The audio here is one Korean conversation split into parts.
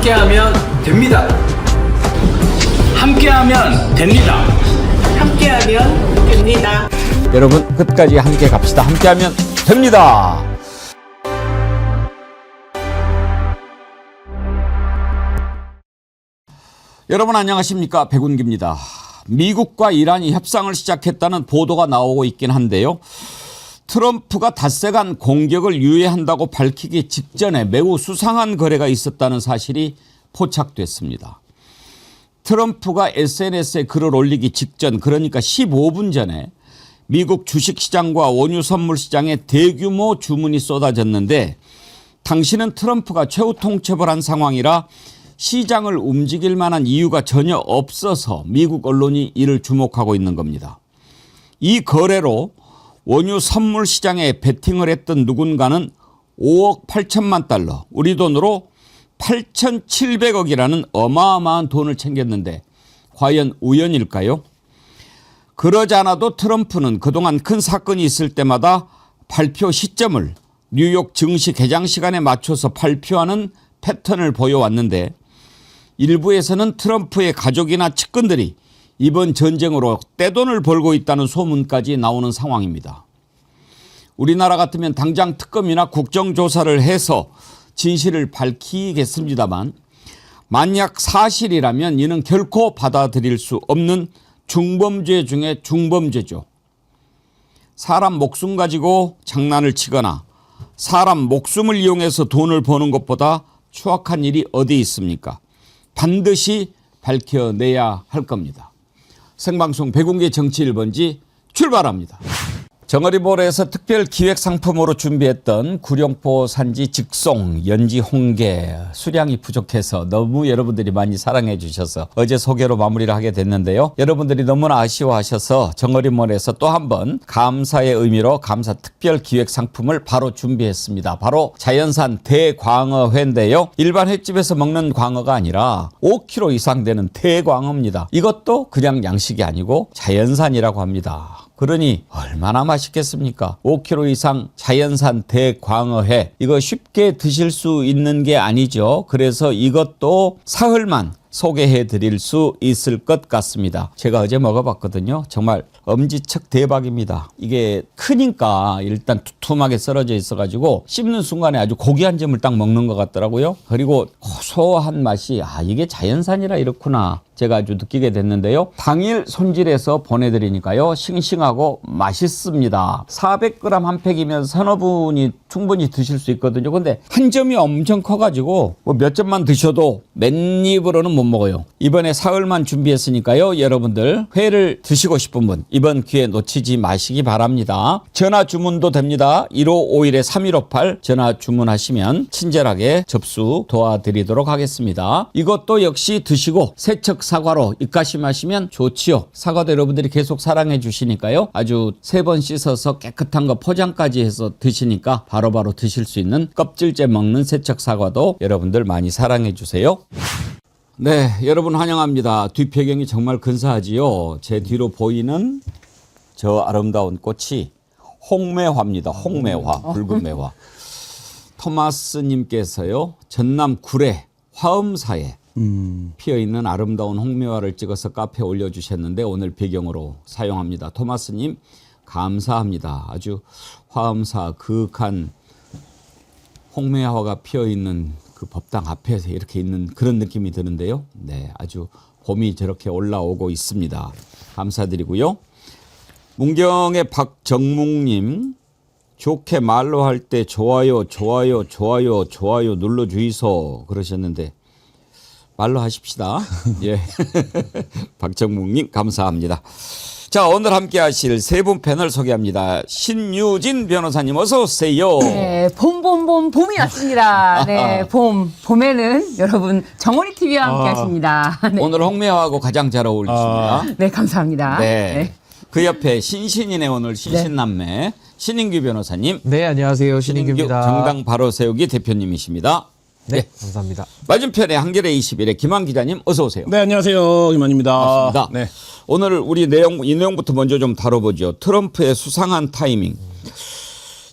함께하면 됩니다. 함께하면 됩니다. 함께하면 됩니다. 여러분 끝까지 함께 갑시다. 함께하면 됩니다. 여러분 안녕하십니까, 백운기입니다. 미국과 이란이 협상을 시작했다는 보도가 나오고 있긴 한데요. 트럼프가 닷새간 공격을 유예한다고 밝히기 직전에 매우 수상한 거래가 있었다는 사실이 포착됐습니다. 트럼프가 SNS에 글을 올리기 직전, 그러니까 15분 전에 미국 주식시장과 원유 선물 시장에 대규모 주문이 쏟아졌는데, 당시는 트럼프가 최후 통첩을 한 상황이라 시장을 움직일 만한 이유가 전혀 없어서 미국 언론이 이를 주목하고 있는 겁니다. 이 거래로 원유 선물 시장에 베팅을 했던 누군가는 5억 8천만 달러, 우리 돈으로 8,700억이라는 어마어마한 돈을 챙겼는데 과연 우연일까요? 그러지 않아도 트럼프는 그동안 큰 사건이 있을 때마다 발표 시점을 뉴욕 증시 개장 시간에 맞춰서 발표하는 패턴을 보여왔는데, 일부에서는 트럼프의 가족이나 측근들이 이번 전쟁으로 떼돈을 벌고 있다는 소문까지 나오는 상황입니다. 우리나라 같으면 당장 특검이나 국정조사를 해서 진실을 밝히겠습니다만, 만약 사실이라면 이는 결코 받아들일 수 없는 중범죄 중에 중범죄죠. 사람 목숨 가지고 장난을 치거나 사람 목숨을 이용해서 돈을 버는 것보다 추악한 일이 어디 있습니까? 반드시 밝혀내야 할 겁니다. 생방송 백운기 정치 1번지 출발합니다. 정어리볼에서 특별 기획 상품으로 준비했던 구룡포 산지 직송 연지 홍게, 수량이 부족해서 너무 여러분들이 많이 사랑해 주셔서 어제 소개로 마무리를 하게 됐는데요. 여러분들이 너무나 아쉬워하셔서 정어리몰에서 또 한 번 감사의 의미로 감사 특별 기획 상품을 바로 준비했습니다. 바로 자연산 대광어회인데요. 일반 횟집에서 먹는 광어가 아니라 5kg 이상 되는 대광어입니다. 이것도 그냥 양식이 아니고 자연산이라고 합니다. 그러니 얼마나 맛있겠습니까? 5kg 이상 자연산 대광어회, 이거 쉽게 드실 수 있는 게 아니죠. 그래서 이것도 사흘만 소개해 드릴 수 있을 것 같습니다. 제가 어제 먹어봤거든요. 정말 엄지척 대박입니다. 이게 크니까 일단 두툼하게 썰어져 있어가지고 씹는 순간에 아주 고기 한 점을 딱 먹는 것 같더라고요. 그리고 고소한 맛이, 이게 자연산이라 이렇구나, 제가 아주 느끼게 됐는데요. 당일 손질해서 보내드리니까요, 싱싱하고 맛있습니다. 400g 한 팩이면 서너 분이 충분히 드실 수 있거든요. 근데 한 점이 엄청 커가지고 뭐 몇 점만 드셔도 맨입으로는 못 먹어요. 이번에 사흘만 준비했으니까요, 여러분들 회를 드시고 싶은 분 이번 기회 놓치지 마시기 바랍니다. 전화 주문도 됩니다. 1551-3158 전화 주문하시면 친절하게 접수 도와드리도록 하겠습니다. 이것도 역시 드시고 세척 사과로 입가심하시면 좋지요. 사과도 여러분들이 계속 사랑해 주시니까요, 아주 3번 씻어서 깨끗한 거 포장까지 해서 드시니까 바로바로 드실 수 있는 껍질째 먹는 세척 사과도 여러분들 많이 사랑해 주세요. 네, 여러분 환영합니다. 뒷배경이 정말 근사하지요. 제 뒤로 보이는 저 아름다운 꽃이 홍매화입니다. 홍매화, 붉은 매화. 토마스님께서요, 전남 구례 화엄사에 피어있는 아름다운 홍매화를 찍어서 카페에 올려주셨는데 오늘 배경으로 사용합니다. 토마스님 감사합니다. 아주 화엄사 그윽한 홍매화가 피어있는 그 법당 앞에서 이렇게 있는 그런 느낌이 드는데요. 네, 아주 봄이 저렇게 올라오고 있습니다. 감사드리고요. 문경의 박정묵님, 좋게 말로 할 때 좋아요 좋아요 좋아요 좋아요 눌러주이소 그러셨는데 말로 하십시다. 예, 박정묵님 감사합니다. 자, 오늘 함께 하실 세 분 패널 소개합니다. 신유진 변호사님 어서 오세요. 네, 봄이 왔습니다. 네, 봄에는 여러분 정원이 TV와 함께 하십니다. 네. 오늘 홍매화하고 가장 잘 어울리십니다. 네, 감사합니다. 네. 네. 그 옆에 신신이네 오늘 신신남매 신인규 변호사님. 네, 안녕하세요. 신인규 신인규입니다. 정당 바로 세우기 대표님이십니다. 네, 감사합니다. 맞은편에 한겨레 21의 김한 기자님 어서 오세요. 네, 안녕하세요. 김한입니다. 반갑습니다. 네. 오늘 우리 이 내용부터 먼저 좀 다뤄보죠. 트럼프의 수상한 타이밍.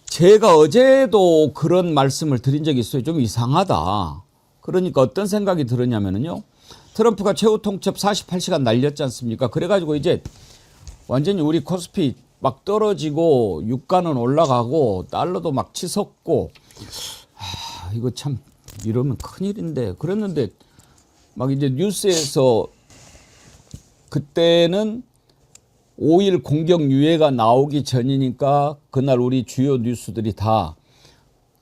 제가 어제도 그런 말씀을 드린 적이 있어요. 좀 이상하다. 그러니까 어떤 생각이 들었냐면요. 트럼프가 최후 통첩 48시간 날렸지 않습니까? 그래가지고 이제 완전히 우리 코스피 막 떨어지고 유가는 올라가고 달러도 막 치솟고 이거 참 이러면 큰일인데 그랬는데 막 이제 뉴스에서 그때는 5일 공격 유예가 나오기 전이니까 그날 우리 주요 뉴스들이 다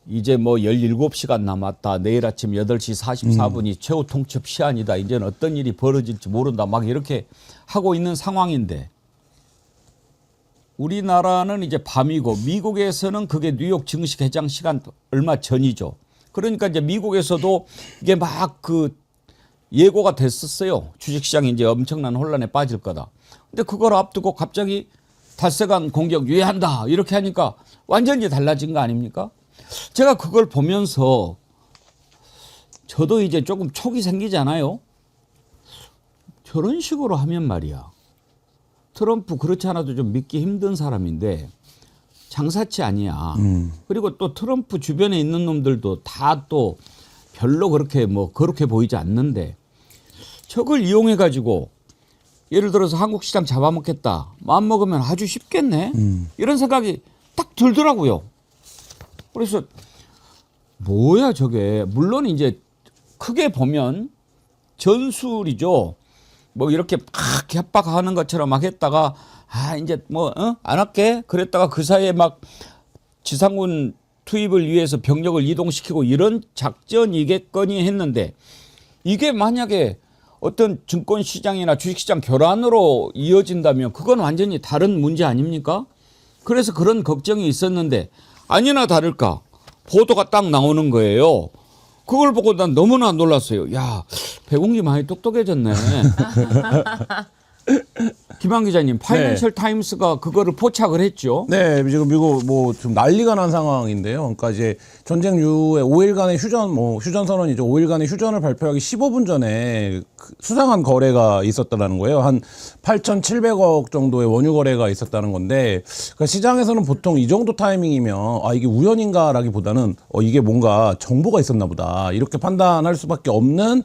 이제 뭐 17시간 남았다. 내일 아침 8시 44분이 최후 통첩 시한이다. 이제는 어떤 일이 벌어질지 모른다. 막 이렇게 하고 있는 상황인데 우리나라는 이제 밤이고 미국에서는 그게 뉴욕 증시 개장 시간 얼마 전이죠. 그러니까 이제 미국에서도 이게 막 그 예고가 됐었어요. 주식시장이 이제 엄청난 혼란에 빠질 거다. 근데 그걸 앞두고 갑자기 닷새간 공격 유예한다. 이렇게 하니까 완전히 달라진 거 아닙니까? 제가 그걸 보면서 저도 이제 조금 촉이 생기잖아요. 저런 식으로 하면 말이야. 트럼프 그렇지 않아도 좀 믿기 힘든 사람인데 장사치 아니야. 그리고 또 트럼프 주변에 있는 놈들도 다 또 별로 그렇게 뭐 그렇게 보이지 않는데 저걸 이용해 가지고 예를 들어서 한국 시장 잡아먹겠다. 마음 먹으면 아주 쉽겠네. 이런 생각이 딱 들더라고요. 그래서 뭐야 저게. 물론 이제 크게 보면 전술이죠. 뭐 이렇게 막 협박하는 것처럼 막 했다가 이제 뭐 안 할게 그랬다가 그 사이에 막 지상군 투입을 위해서 병력을 이동시키고 이런 작전이겠거니 했는데 이게 만약에 어떤 증권시장이나 주식시장 교란으로 이어진다면 그건 완전히 다른 문제 아닙니까? 그래서 그런 걱정이 있었는데 아니나 다를까 보도가 딱 나오는 거예요. 그걸 보고 난 너무나 놀랐어요. 야, 배공기 많이 똑똑해졌네. 김한 기자님, 파이낸셜 타임스가 그거를 포착을 했죠. 네, 지금 미국 뭐 좀 난리가 난 상황인데요. 그러니까 이제 전쟁 이후에 5일간의 휴전 선언이죠. 5일간의 휴전을 발표하기 15분 전에 수상한 거래가 있었다는 거예요. 한 8,700억 정도의 원유 거래가 있었다는 건데, 그러니까 시장에서는 보통 이 정도 타이밍이면 이게 우연인가라기보다는 이게 뭔가 정보가 있었나 보다 이렇게 판단할 수밖에 없는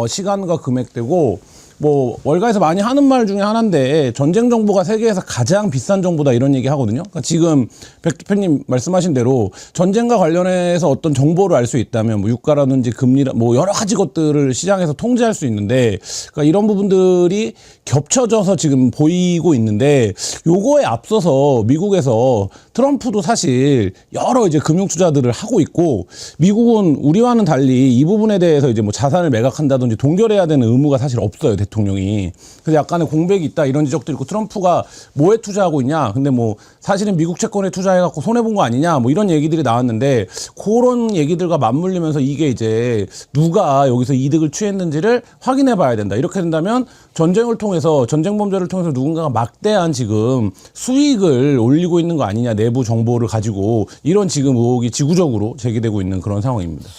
시간과 금액대고. 뭐 월가에서 많이 하는 말 중에 하나인데 전쟁 정보가 세계에서 가장 비싼 정보다 이런 얘기 하거든요. 그러니까 지금 백 대표님 말씀하신 대로 전쟁과 관련해서 어떤 정보를 알 수 있다면 뭐 유가라든지 금리 뭐 여러 가지 것들을 시장에서 통제할 수 있는데 그러니까 이런 부분들이 겹쳐져서 지금 보이고 있는데 요거에 앞서서 미국에서 트럼프도 사실 여러 이제 금융 투자들을 하고 있고 미국은 우리와는 달리 이 부분에 대해서 이제 뭐 자산을 매각한다든지 동결해야 되는 의무가 사실 없어요. 대통령이. 그래서 약간의 공백이 있다 이런 지적도 있고 트럼프가 뭐에 투자하고 있냐. 근데 뭐 사실은 미국 채권에 투자해갖고 손해본 거 아니냐. 뭐 이런 얘기들이 나왔는데 그런 얘기들과 맞물리면서 이게 이제 누가 여기서 이득을 취했는지를 확인해 봐야 된다. 이렇게 된다면 전쟁을 통해서 전쟁 범죄를 통해서 누군가가 막대한 지금 수익을 올리고 있는 거 아니냐. 내부 정보를 가지고 이런 지금 의혹이 지구적으로 제기되고 있는 그런 상황입니다.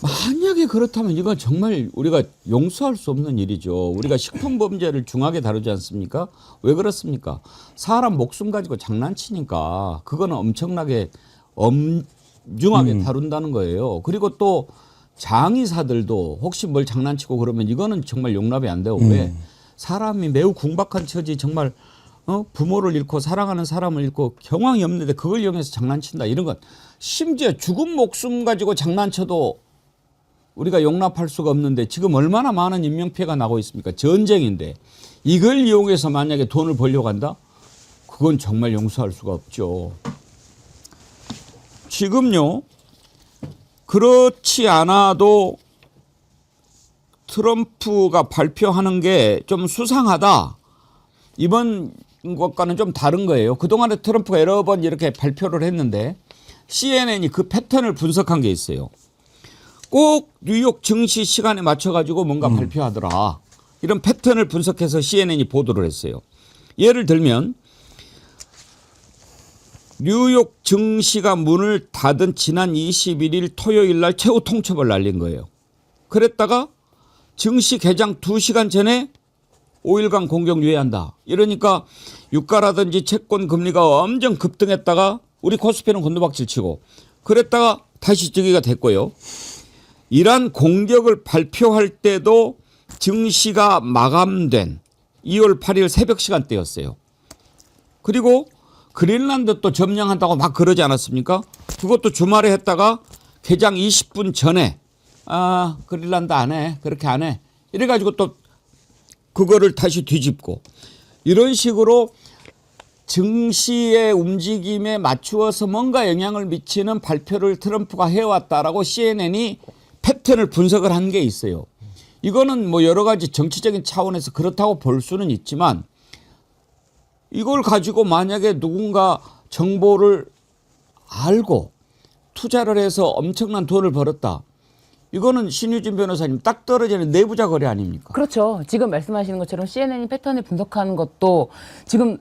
만약에 그렇다면 이건 정말 우리가 용서할 수 없는 일이죠. 우리가 식품 범죄를 중하게 다루지 않습니까? 왜 그렇습니까? 사람 목숨 가지고 장난치니까 그거는 엄청나게 엄중하게 다룬다는 거예요. 그리고 또 장의사들도 혹시 뭘 장난치고 그러면 이거는 정말 용납이 안 돼요. 왜? 사람이 매우 궁박한 처지 정말 부모를 잃고 사랑하는 사람을 잃고 경황이 없는데 그걸 이용해서 장난친다. 이런 건 심지어 죽은 목숨 가지고 장난쳐도 우리가 용납할 수가 없는데 지금 얼마나 많은 인명피해가 나고 있습니까? 전쟁인데 이걸 이용해서 만약에 돈을 벌려고 한다? 그건 정말 용서할 수가 없죠. 지금요. 그렇지 않아도 트럼프가 발표하는 게 좀 수상하다. 이번 것과는 좀 다른 거예요. 그동안에 트럼프가 여러 번 이렇게 발표를 했는데 CNN이 그 패턴을 분석한 게 있어요. 꼭 뉴욕 증시 시간에 맞춰가지고 뭔가 발표하더라. 이런 패턴을 분석해서 CNN이 보도를 했어요. 예를 들면 뉴욕 증시가 문을 닫은 지난 21일 토요일 날 최후 통첩을 날린 거예요. 그랬다가 증시 개장 2시간 전에 5일간 공격 유예한다. 이러니까 유가라든지 채권 금리가 엄청 급등했다가 우리 코스피는 곤두박질 치고 그랬다가 다시 저기가 됐고요. 이러한 공격을 발표할 때도 증시가 마감된 2월 8일 새벽 시간대였어요. 그리고 그린란드 또 점령한다고 막 그러지 않았습니까? 그것도 주말에 했다가 개장 20분 전에 그린란드 안 해. 그렇게 안 해. 이래가지고 또 그거를 다시 뒤집고 이런 식으로 증시의 움직임에 맞추어서 뭔가 영향을 미치는 발표를 트럼프가 해왔다라고 CNN이 패턴을 분석을 한 게 있어요. 이거는 뭐 여러 가지 정치적인 차원에서 그렇다고 볼 수는 있지만 이걸 가지고 만약에 누군가 정보를 알고 투자를 해서 엄청난 돈을 벌었다. 이거는 신유진 변호사님 딱 떨어지는 내부자 거래 아닙니까? 그렇죠. 지금 말씀하시는 것처럼 CNN이 패턴을 분석하는 것도 지금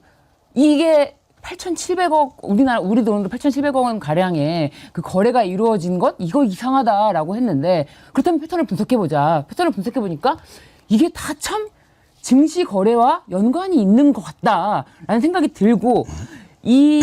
이게 8,700억 우리 돈으로 8,700억 원 가량의 그 거래가 이루어진 것 이거 이상하다라고 했는데 그렇다면 패턴을 분석해 보자. 패턴을 분석해 보니까 이게 다 참 증시 거래와 연관이 있는 것 같다라는 생각이 들고 이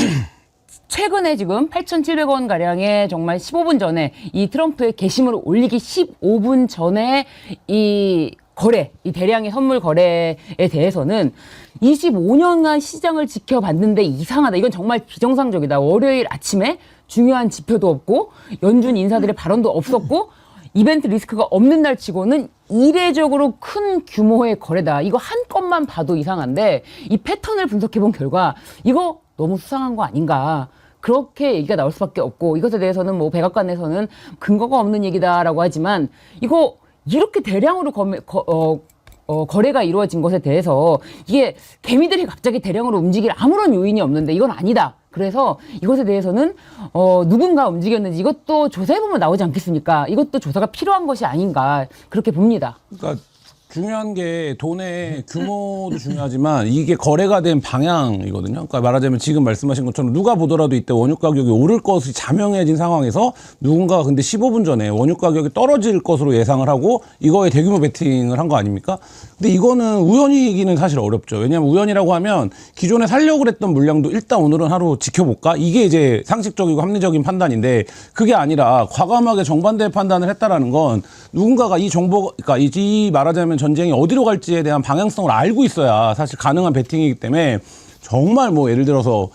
최근에 지금 8,700원 가량의 정말 15분 전에 이 트럼프의 게시물을 올리기 15분 전에 이 거래, 이 대량의 선물 거래에 대해서는 25년간 시장을 지켜봤는데 이상하다. 이건 정말 비정상적이다. 월요일 아침에 중요한 지표도 없고 연준 인사들의 발언도 없었고 이벤트 리스크가 없는 날 치고는 이례적으로 큰 규모의 거래다. 이거 한 건만 봐도 이상한데 이 패턴을 분석해 본 결과 이거 너무 수상한 거 아닌가. 그렇게 얘기가 나올 수밖에 없고 이것에 대해서는 뭐 백악관에서는 근거가 없는 얘기다라고 하지만 이거 이렇게 대량으로 거래가 이루어진 것에 대해서 이게 개미들이 갑자기 대량으로 움직일 아무런 요인이 없는데 이건 아니다. 그래서 이것에 대해서는 누군가 움직였는지 이것도 조사해보면 나오지 않겠습니까? 이것도 조사가 필요한 것이 아닌가 그렇게 봅니다. 그러니까 중요한 게 돈의 규모도 중요하지만 이게 거래가 된 방향이거든요. 그러니까 말하자면 지금 말씀하신 것처럼 누가 보더라도 이때 원유 가격이 오를 것이 자명해진 상황에서 누군가가 근데 15분 전에 원유 가격이 떨어질 것으로 예상을 하고 이거에 대규모 베팅을 한 거 아닙니까? 근데 이거는 우연이기는 사실 어렵죠. 왜냐하면 우연이라고 하면 기존에 살려고 그랬던 물량도 일단 오늘은 하루 지켜볼까? 이게 이제 상식적이고 합리적인 판단인데 그게 아니라 과감하게 정반대의 판단을 했다라는 건 누군가가 이 정보, 그러니까 이 말하자면 전쟁이 어디로 갈지에 대한 방향성을 알고 있어야 사실 가능한 베팅이기 때문에 정말 뭐 예를 들어서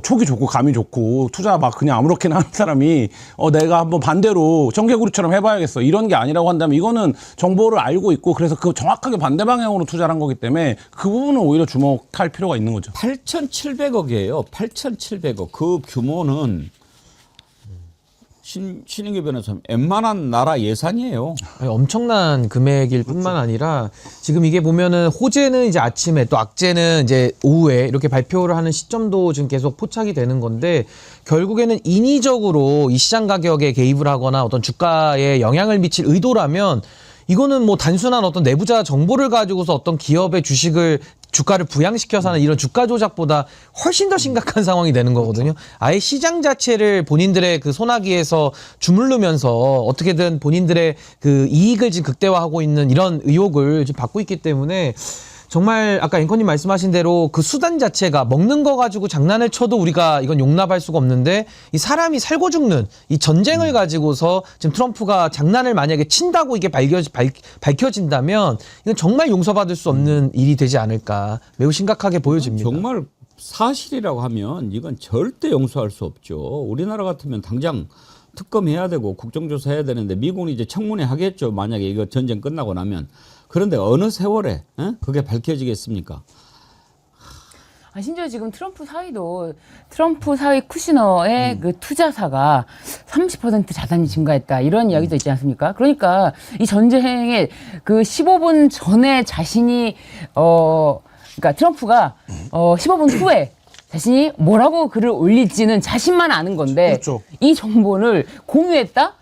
촉이 좋고 감이 좋고 투자 막 그냥 아무렇게나 하는 사람이 내가 한번 반대로 청개구리처럼 해봐야겠어 이런 게 아니라고 한다면 이거는 정보를 알고 있고 그래서 그 정확하게 반대 방향으로 투자를 한 거기 때문에 그 부분은 오히려 주목할 필요가 있는 거죠. 8,700억이에요. 8,700억. 그 규모는 신인규 변호사님 웬만한 나라 예산이에요. 아니, 엄청난 금액일 뿐만 아니라 지금 이게 보면은 호재는 이제 아침에 또 악재는 이제 오후에 이렇게 발표를 하는 시점도 지금 계속 포착이 되는 건데 결국에는 인위적으로 이 시장 가격에 개입을 하거나 어떤 주가에 영향을 미칠 의도라면 이거는 뭐 단순한 어떤 내부자 정보를 가지고서 어떤 기업의 주가를 부양시켜서 하는 이런 주가 조작보다 훨씬 더 심각한 상황이 되는 거거든요. 아예 시장 자체를 본인들의 그 손아귀에서 주물르면서 어떻게든 본인들의 그 이익을 지금 극대화하고 있는 이런 의혹을 지금 받고 있기 때문에 정말 아까 앵커님 말씀하신 대로 그 수단 자체가 먹는 거 가지고 장난을 쳐도 우리가 이건 용납할 수가 없는데 이 사람이 살고 죽는 이 전쟁을 가지고서 지금 트럼프가 장난을 만약에 친다고 이게 밝혀진다면 이건 정말 용서받을 수 없는 일이 되지 않을까 매우 심각하게 보여집니다. 정말 사실이라고 하면 이건 절대 용서할 수 없죠. 우리나라 같으면 당장 특검해야 되고 국정조사 해야 되는데 미국은 이제 청문회 하겠죠. 만약에 이거 전쟁 끝나고 나면. 그런데 어느 세월에 그게 밝혀지겠습니까? 심지어 지금 트럼프 사위 쿠시너의 그 투자사가 30% 자산이 증가했다 이런 이야기도 있지 않습니까? 그러니까 이 전쟁의 그 15분 전에 자신이 그러니까 트럼프가 15분 후에 자신이 뭐라고 글을 올릴지는 자신만 아는 건데 그렇죠. 이 정보를 공유했다?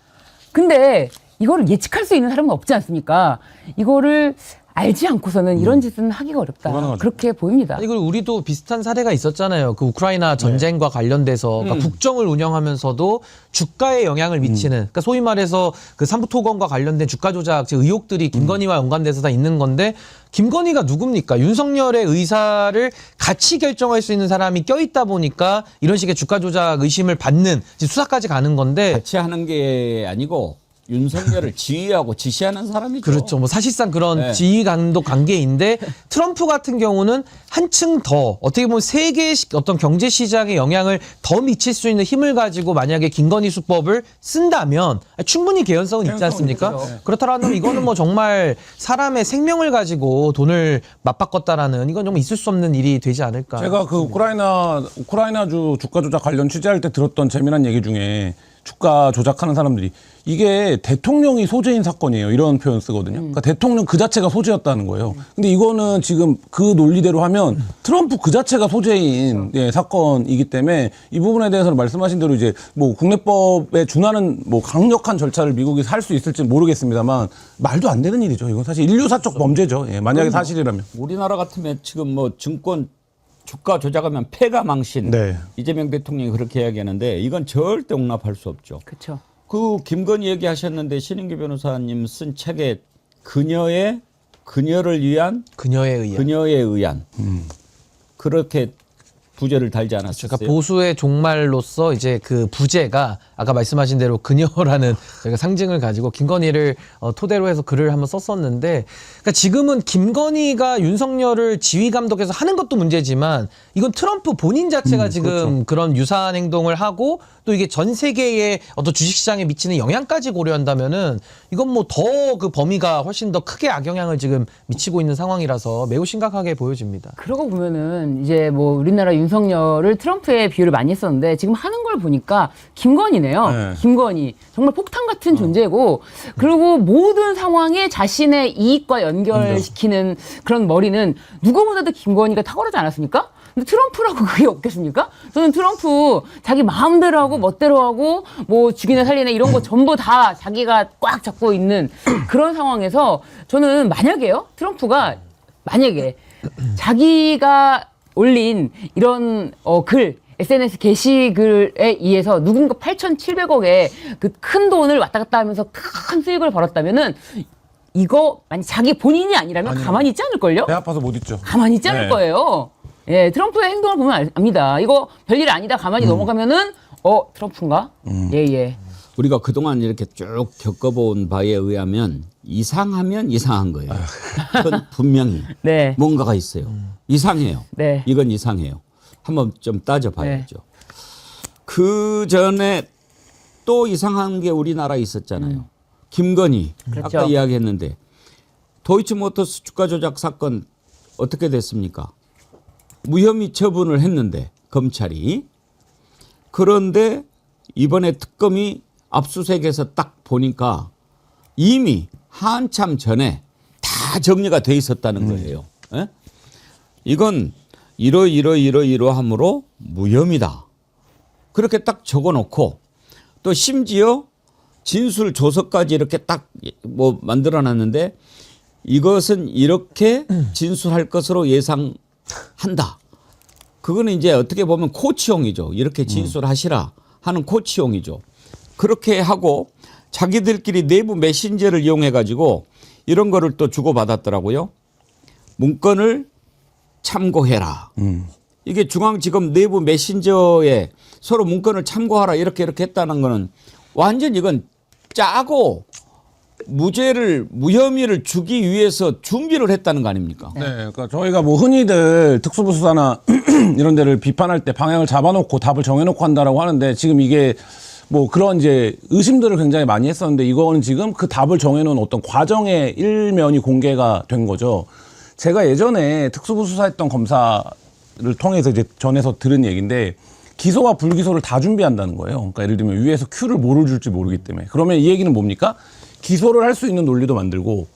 근데 이거를 예측할 수 있는 사람은 없지 않습니까? 이거를 알지 않고서는 이런 짓은 하기가 어렵다. 불가능하죠. 그렇게 보입니다. 아니, 그리고 우리도 비슷한 사례가 있었잖아요. 그 우크라이나 전쟁과 관련돼서 그러니까 국정을 운영하면서도 주가에 영향을 미치는 그러니까 소위 말해서 그 삼부토건과 관련된 주가 조작 의혹들이 김건희와 연관돼서 다 있는 건데 김건희가 누굽니까? 윤석열의 의사를 같이 결정할 수 있는 사람이 껴있다 보니까 이런 식의 주가 조작 의심을 받는 수사까지 가는 건데 같이 하는 게 아니고 윤석열을 지휘하고 지시하는 사람이죠. 그렇죠. 뭐 사실상 그런 네. 지휘 감독 관계인데 트럼프 같은 경우는 한층 더 어떻게 보면 세계 어떤 경제 시장에 영향을 더 미칠 수 있는 힘을 가지고 만약에 김건희 수법을 쓴다면 충분히 개연성은 있지 않습니까? 그렇다면 이거는 뭐 정말 사람의 생명을 가지고 돈을 맞바꿨다라는 이건 좀 있을 수 없는 일이 되지 않을까. 제가 그 우크라이나주 주가 조작 관련 취재할 때 들었던 재미난 얘기 중에 주가 조작하는 사람들이 이게 대통령이 소재인 사건이에요. 이런 표현 쓰거든요. 그러니까 대통령 그 자체가 소재였다는 거예요. 근데 이거는 지금 그 논리대로 하면 트럼프 그 자체가 소재인 예, 사건이기 때문에 이 부분에 대해서는 말씀하신 대로 이제 뭐 국내법에 준하는 뭐 강력한 절차를 미국이 할 수 있을지 모르겠습니다만 말도 안 되는 일이죠. 이건 사실 인류사적 범죄죠. 예, 만약에 사실이라면. 우리나라 같으면 지금 뭐 증권 주가 조작하면 패가 망신. 네. 이재명 대통령이 그렇게 이야기하는데 이건 절대 용납할 수 없죠. 그렇죠. 그 김건희 얘기하셨는데 신인규 변호사님 쓴 책에 그녀를 위한 그녀에 의한. 그렇게 부제를 달지 않았어요. 그러니까 보수의 종말로서 이제 그 부제가 아까 말씀하신 대로 그녀라는 저희가 상징을 가지고 김건희를 토대로 해서 글을 한번 썼었는데, 그러니까 지금은 김건희가 윤석열을 지휘 감독해서 하는 것도 문제지만 이건 트럼프 본인 자체가 지금 그렇죠. 그런 유사한 행동을 하고 또 이게 전 세계의 어떤 주식시장에 미치는 영향까지 고려한다면은 이건 뭐 더 그 범위가 훨씬 더 크게 악영향을 지금 미치고 있는 상황이라서 매우 심각하게 보여집니다. 그러고 보면은 이제 뭐 우리나라 윤석열을 트럼프에 비유를 많이 했었는데 지금 하는 걸 보니까 김건희네요. 네. 김건희. 정말 폭탄 같은 존재고, 그리고 모든 상황에 자신의 이익과 연결시키는 그런 머리는 누구보다도 김건희가 탁월하지 않았습니까? 근데 트럼프라고 그게 없겠습니까? 저는 트럼프 자기 마음대로 하고 멋대로 하고 뭐 죽이네 살리네 이런 거 전부 다 자기가 꽉 잡고 있는 그런 상황에서 저는 트럼프가 만약에 자기가 올린 이런 글 SNS 게시글에 의해서 누군가 8,700억의 그 큰 돈을 왔다 갔다 하면서 큰 수익을 벌었다면은 이거 만약 자기 본인이 아니라면 가만히 있지 않을걸요? 배 아파서 못 있죠. 가만히 있지 않을 네. 거예요. 예, 트럼프의 행동을 보면 압니다. 이거 별일 아니다 가만히 넘어가면은 트럼프인가? 예. 우리가 그동안 이렇게 쭉 겪어본 바에 의하면 이상하면 이상한 거예요. 그건 분명히 네. 뭔가가 있어요. 이상해요. 네. 이건 이상해요. 한번 좀 따져봐야죠. 그 전에 또 이상한 게 우리나라에 있었잖아요. 김건희 그렇죠. 아까 이야기했는데 도이치모터스 주가 조작 사건 어떻게 됐습니까? 무혐의 처분을 했는데 검찰이. 그런데 이번에 특검이 압수수색해서 딱 보니까 이미 한참 전에 다 정리가 돼 있었다는 거예요. 예? 이건 이러이러함으로 무혐의다. 그렇게 딱 적어놓고 또 심지어 진술 조서까지 이렇게 딱 뭐 만들어놨는데 이것은 이렇게 진술할 것으로 예상한다. 그거는 이제 어떻게 보면 코치용이죠. 이렇게 진술하시라 하는 코치용이죠. 그렇게 하고 자기들끼리 내부 메신저를 이용해 가지고 이런 거를 또 주고받았더라고요. 문건을 참고해라. 이게 중앙지검 내부 메신저에 서로 문건을 참고하라 이렇게 했다는 거는 완전 이건 짜고 무혐의를 주기 위해서 준비를 했다는 거 아닙니까? 네, 그러니까 저희가 뭐 흔히들 특수부 수사나 이런 데를 비판할 때 방향을 잡아놓고 답을 정해놓고 한다라고 하는데 지금 이게 뭐 그런 이제 의심들을 굉장히 많이 했었는데 이거는 지금 그 답을 정해놓은 어떤 과정의 일면이 공개가 된 거죠. 제가 예전에 특수부 수사했던 검사를 통해서 이제 전해서 들은 얘기인데 기소와 불기소를 다 준비한다는 거예요. 그러니까 예를 들면 위에서 큐를 뭐를 줄지 모르기 때문에. 그러면 이 얘기는 뭡니까? 기소를 할 수 있는 논리도 만들고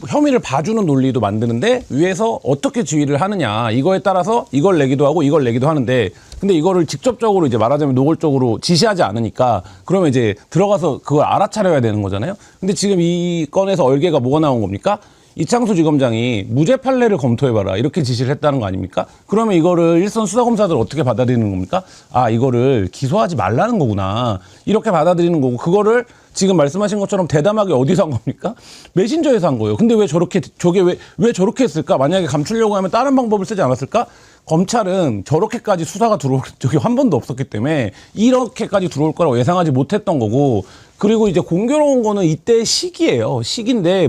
혐의를 봐주는 논리도 만드는데 위에서 어떻게 지휘를 하느냐 이거에 따라서 이걸 내기도 하고 이걸 내기도 하는데 근데 이거를 직접적으로 이제 말하자면 노골적으로 지시하지 않으니까 그러면 이제 들어가서 그걸 알아차려야 되는 거잖아요. 근데 지금 이 건에서 얼개가 뭐가 나온 겁니까? 이창수 지검장이 무죄 판례를 검토해봐라 이렇게 지시를 했다는 거 아닙니까? 그러면 이거를 일선 수사검사들 어떻게 받아들이는 겁니까? 아 이거를 기소하지 말라는 거구나 이렇게 받아들이는 거고 그거를 지금 말씀하신 것처럼 대담하게 어디서 한 겁니까? 메신저에서 한 거예요. 근데 왜 저게 왜 저렇게 했을까? 만약에 감추려고 하면 다른 방법을 쓰지 않았을까? 검찰은 저렇게까지 수사가 들어올 적이 한 번도 없었기 때문에 이렇게까지 들어올 거라고 예상하지 못했던 거고 그리고 이제 공교로운 거는 이때 시기예요. 시기인데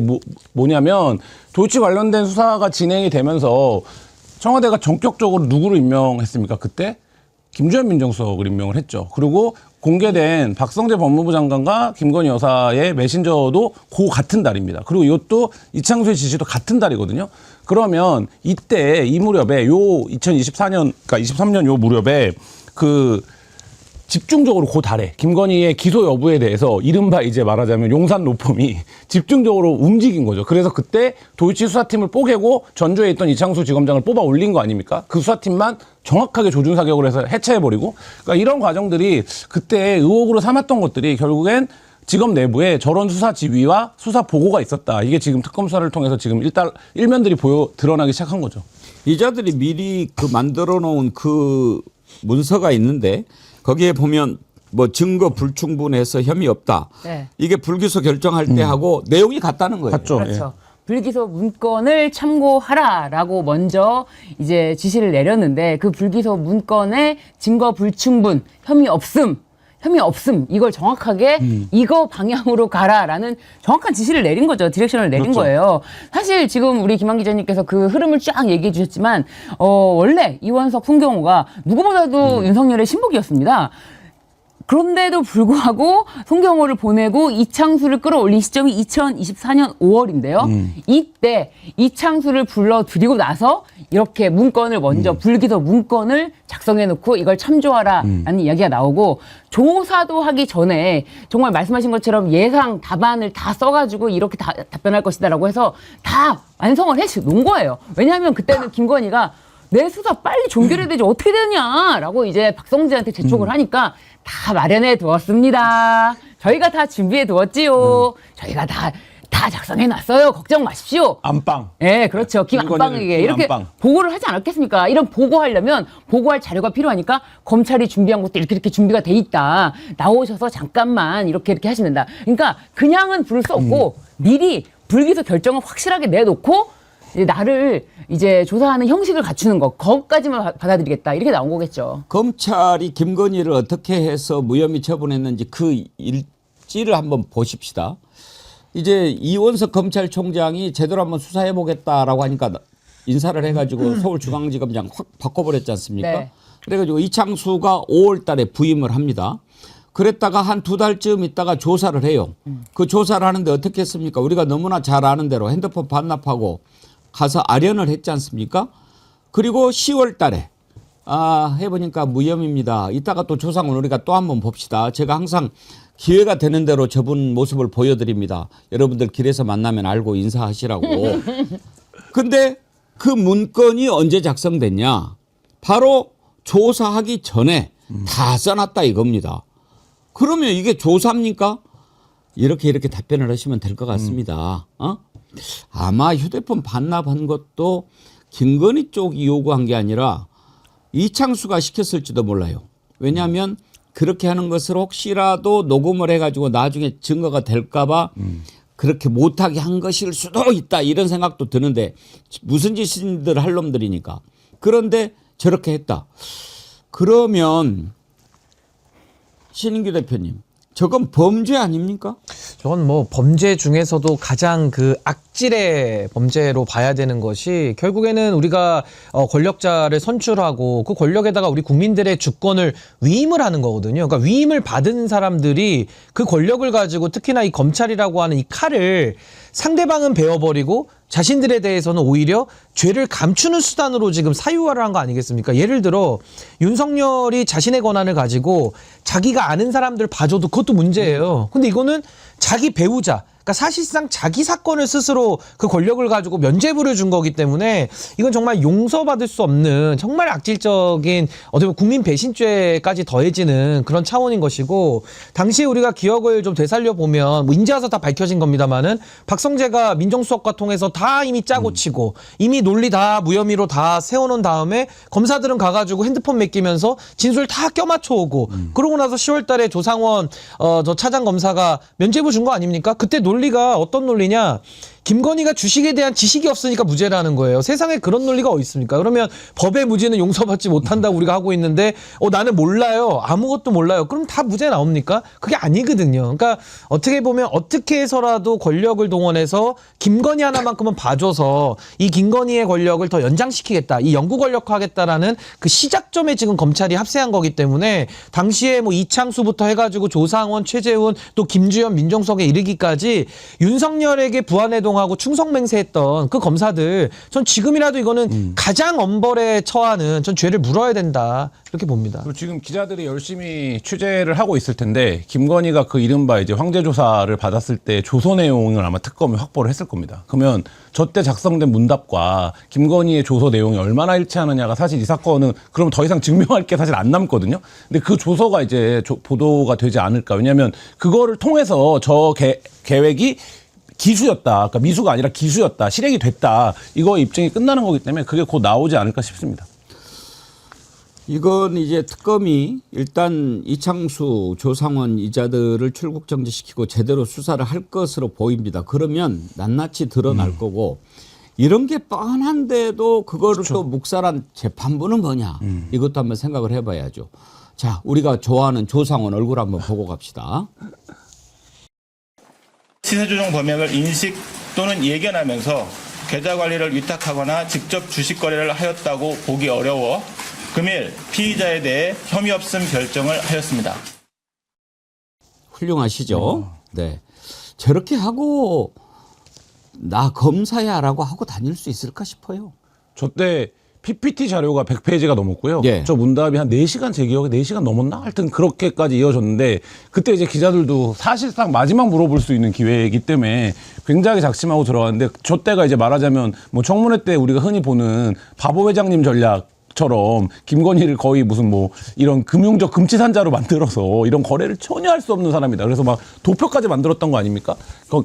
뭐냐면 도이치 관련된 수사가 진행이 되면서 청와대가 전격적으로 누구를 임명했습니까? 그때 김주현 민정수석을 임명을 했죠. 그리고 공개된 박성재 법무부 장관과 김건희 여사의 메신저도 그 같은 달입니다. 그리고 이것도 이창수의 지시도 같은 달이거든요. 그러면 이때 이 무렵에 요 2024년, 그러니까 23년 요 무렵에 그 집중적으로 그 달에 김건희의 기소 여부에 대해서 이른바 이제 말하자면 용산 로펌이 집중적으로 움직인 거죠. 그래서 그때 도이치 수사팀을 뽀개고 전주에 있던 이창수 지검장을 뽑아 올린 거 아닙니까? 그 수사팀만 정확하게 조준 사격을 해서 해체해버리고, 그러니까 이런 과정들이 그때 의혹으로 삼았던 것들이 결국엔 지검 내부에 저런 수사 지휘와 수사 보고가 있었다. 이게 지금 특검 수사를 통해서 지금 일면들이 드러나기 시작한 거죠. 이자들이 미리 그 만들어 놓은 그 문서가 있는데 거기에 보면 뭐 증거 불충분해서 혐의 없다. 네. 이게 불기소 결정할 때 하고 내용이 같다는 거예요. 같죠. 그렇죠. 불기소 문건을 참고하라라고 먼저 이제 지시를 내렸는데 그 불기소 문건에 증거 불충분, 혐의 없음 이걸 정확하게 이거 방향으로 가라라는 정확한 지시를 내린 거죠. 디렉션을 내린 그렇죠. 거예요. 사실 지금 우리 김한 기자님께서 그 흐름을 쫙 얘기해 주셨지만 원래 이원석, 송경호가 누구보다도 윤석열의 신복이었습니다. 그런데도 불구하고 송경호를 보내고 이창수를 끌어올린 시점이 2024년 5월인데요. 이때 이창수를 불러들이고 나서 이렇게 문건을 먼저 불기소 문건을 작성해놓고 이걸 참조하라라는 이야기가 나오고, 조사도 하기 전에 정말 말씀하신 것처럼 예상 답안을 다 써가지고 이렇게 답변할 것이다라고 해서 다 완성을 해놓은 거예요. 왜냐하면 그때는 김건희가 내 수사 빨리 종결해야 되지 어떻게 되냐라고 이제 박성재한테 재촉을 하니까 다 마련해 두었습니다. 저희가 다 준비해 두었지요. 저희가 다 작성해 놨어요. 걱정 마십시오. 안방. 네, 그렇죠. 김안방에게 이렇게 김안방. 보고를 하지 않았겠습니까? 이런 보고하려면 보고할 자료가 필요하니까 검찰이 준비한 것도 이렇게 준비가 돼 있다. 나오셔서 잠깐만 이렇게 하시면 된다. 그러니까 그냥은 부를 수 없고 미리 불기소 결정을 확실하게 내놓고 이제 나를 이제 조사하는 형식을 갖추는 거, 거기까지만 받아들이겠다 이렇게 나온 거겠죠. 검찰이 김건희를 어떻게 해서 무혐의 처분했는지 그 일지를 한번 보십시다. 이제 이원석 검찰총장이 제대로 한번 수사해보겠다라고 하니까 인사를 해가지고 서울중앙지검장 확 바꿔버렸지 않습니까? 네. 그래가지고 이창수가 5월 달에 부임을 합니다. 그랬다가 한 2달쯤 있다가 조사를 해요. 그 조사를 하는데 어떻게 했습니까? 우리가 너무나 잘 아는 대로 핸드폰 반납하고 가서 아련을 했지 않습니까? 그리고 10월 달에 해보니까 무혐의입니다. 이따가 또 조상을 우리가 또 한번 봅시다. 제가 항상 기회가 되는 대로 저분 모습을 보여드립니다. 여러분들 길에서 만나면 알고 인사하시라고. 근데 그 문건이 언제 작성됐냐? 바로 조사하기 전에 다 써놨다 이겁니다. 그러면 이게 조사입니까? 이렇게 답변을 하시면 될 것 같습니다. 아마 휴대폰 반납한 것도 김건희 쪽이 요구한 게 아니라 이창수가 시켰을지도 몰라요. 왜냐하면 그렇게 하는 것을 혹시라도 녹음을 해가지고 나중에 증거가 될까봐 그렇게 못하게 한 것일 수도 있다 이런 생각도 드는데 무슨 짓인들 할 놈들이니까. 그런데 저렇게 했다. 그러면 신인규 대표님, 저건 범죄 아닙니까? 저건 뭐 범죄 중에서도 가장 그 악질의 범죄로 봐야 되는 것이, 결국에는 우리가 권력자를 선출하고 그 권력에다가 우리 국민들의 주권을 위임을 하는 거거든요. 그러니까 위임을 받은 사람들이 그 권력을 가지고 특히나 이 검찰이라고 하는 이 칼을 상대방은 베어버리고 자신들에 대해서는 오히려 죄를 감추는 수단으로 지금 사유화를 한 거 아니겠습니까? 예를 들어 윤석열이 자신의 권한을 가지고 자기가 아는 사람들 봐줘도 그것도 문제예요. 근데 이거는 자기 배우자, 그러니까 사실상 자기 사건을 스스로 그 권력을 가지고 면죄부를 준 거기 때문에 이건 정말 용서받을 수 없는 정말 악질적인 어떻게 보면 국민 배신죄까지 더해지는 그런 차원인 것이고, 당시에 우리가 기억을 좀 되살려 보면 뭐 인제 와서 다 밝혀진 겁니다만은 박성재가 민정수석과 통해서 다 이미 짜고 치고 이미 논리 다 무혐의로 다 세워놓은 다음에 검사들은 가가지고 핸드폰 맡기면서 진술 다 껴맞춰 오고 그러고 나서 10월달에 조상원 저 차장 검사가 면죄부 준 거 아닙니까? 그때 논리가 어떤 논리냐? 김건희가 주식에 대한 지식이 없으니까 무죄라는 거예요. 세상에 그런 논리가 어디 있습니까? 그러면 법의 무죄는 용서받지 못한다고 우리가 하고 있는데 나는 몰라요. 아무것도 몰라요. 그럼 다 무죄 나옵니까? 그게 아니거든요. 그러니까 어떻게 보면 어떻게 해서라도 권력을 동원해서 김건희 하나만큼은 봐줘서 이 김건희의 권력을 더 연장시키겠다. 이 영구 권력화하겠다라는 그 시작점에 지금 검찰이 합세한 거기 때문에 당시에 뭐 이창수부터 해가지고 조상원, 최재훈 또 김주현, 민정석에 이르기까지 윤석열에게 부안해동하고 충성맹세했던 그 검사들 전 지금이라도 이거는 가장 엄벌에 처하는 전 죄를 물어야 된다 이렇게 봅니다. 그리고 지금 기자들이 열심히 취재를 하고 있을 텐데 김건희가 그 이른바 이제 황제 조사를 받았을 때 조서 내용을 아마 특검이 확보를 했을 겁니다. 그러면 저때 작성된 문답과 김건희의 조서 내용이 얼마나 일치하느냐가 사실 이 사건은 그럼 더 이상 증명할 게 사실 안 남거든요. 근데 그 조서가 이제 보도가 되지 않을까. 왜냐하면 그거를 통해서 저 계획이 기수였다. 그러니까 미수가 아니라 기수였다. 실행이 됐다. 이거 입증이 끝나는 거기 때문에 그게 곧 나오지 않을까 싶습니다. 이건 이제 특검이 일단 이창수, 조상원 이자들을 출국 정지시키고 제대로 수사를 할 것으로 보입니다. 그러면 낱낱이 드러날 거고 이런 게 뻔한데도 그거를 또 묵살한 재판부는 뭐냐. 이것도 한번 생각을 해봐야죠. 자, 우리가 좋아하는 조상원 얼굴 한번 보고 갑시다. 시세 조정 범행을 인식 또는 예견하면서 계좌 관리를 위탁하거나 직접 주식 거래를 하였다고 보기 어려워 금일 피의자에 대해 혐의 없음 결정을 하였습니다. 훌륭하시죠? 네. 저렇게 하고 나 검사야라고 하고 다닐 수 있을까 싶어요. 저때 PPT 자료가 100페이지가 넘었고요. 예. 저 문답이 한 4시간, 제 기억에 4시간 넘었나? 하여튼 그렇게까지 이어졌는데 그때 이제 기자들도 사실상 마지막 물어볼 수 있는 기회이기 때문에 굉장히 작심하고 들어갔는데 저 때가 이제 말하자면 뭐 청문회 때 우리가 흔히 보는 바보 회장님 전략 처럼 김건희를 거의 무슨 뭐 이런 금융적 금치산자로 만들어서 이런 거래를 전혀 할 수 없는 사람이다. 그래서 막 도표까지 만들었던 거 아닙니까?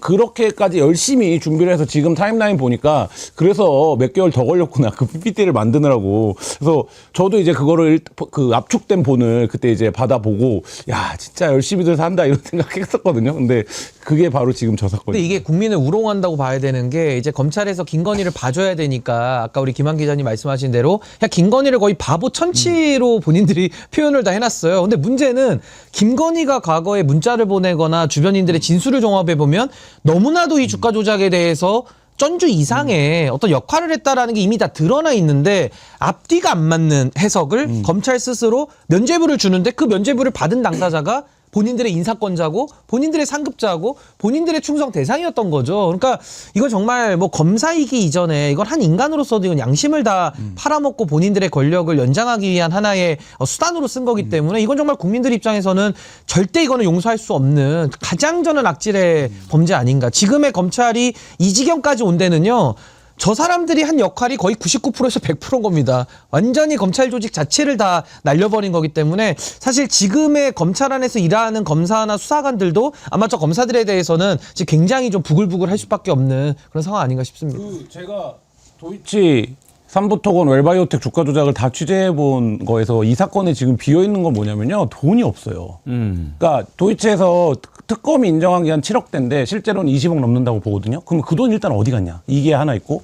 그렇게까지 열심히 준비를 해서 지금 타임라인 보니까 그래서 몇 개월 더 걸렸구나. 그 PPT를 만드느라고. 그래서 저도 이제 그거를 그 압축된 본을 그때 이제 받아보고 야 진짜 열심히들 산다 이런 생각했었거든요. 근데 그게 바로 지금 저 사건이에요. 근데 이게 국민을 우롱한다고 봐야 되는 게 이제 검찰에서 김건희를 봐줘야 되니까 아까 우리 김한 기자님 말씀하신 대로 그냥 김건희를 거의 바보 천치로 본인들이 표현을 다 해놨어요. 근데 문제는 김건희가 과거에 문자를 보내거나 주변인들의 진술을 종합해 보면 너무나도 이 주가 조작에 대해서 전주 이상의 어떤 역할을 했다라는 게 이미 다 드러나 있는데 앞뒤가 안 맞는 해석을 검찰 스스로 면죄부를 주는데 그 면죄부를 받은 당사자가 본인들의 인사권자고 본인들의 상급자고 본인들의 충성 대상이었던 거죠. 그러니까 이건 정말 뭐 검사이기 이전에 이건 한 인간으로서도 이건 양심을 다 팔아먹고 본인들의 권력을 연장하기 위한 하나의 수단으로 쓴 거기 때문에 이건 정말 국민들 입장에서는 절대 이거는 용서할 수 없는 가장 저는 악질의 범죄 아닌가. 지금의 검찰이 이 지경까지 온 데는요. 저 사람들이 한 역할이 거의 99%에서 100%인 겁니다. 완전히 검찰 조직 자체를 다 날려버린 거기 때문에 사실 지금의 검찰 안에서 일하는 검사나 수사관들도 아마 저 검사들에 대해서는 지금 굉장히 좀 부글부글 할 수밖에 없는 그런 상황 아닌가 싶습니다. 제가 도이치 삼부토건 웰바이오텍 주가 조작을 다 취재해 본 거에서 이 사건에 지금 비어 있는 건 뭐냐면요. 돈이 없어요. 그러니까 도이치에서 특검이 인정한 게 한 7억대인데 실제로는 20억 넘는다고 보거든요. 그럼 그 돈 일단 어디 갔냐? 이게 하나 있고.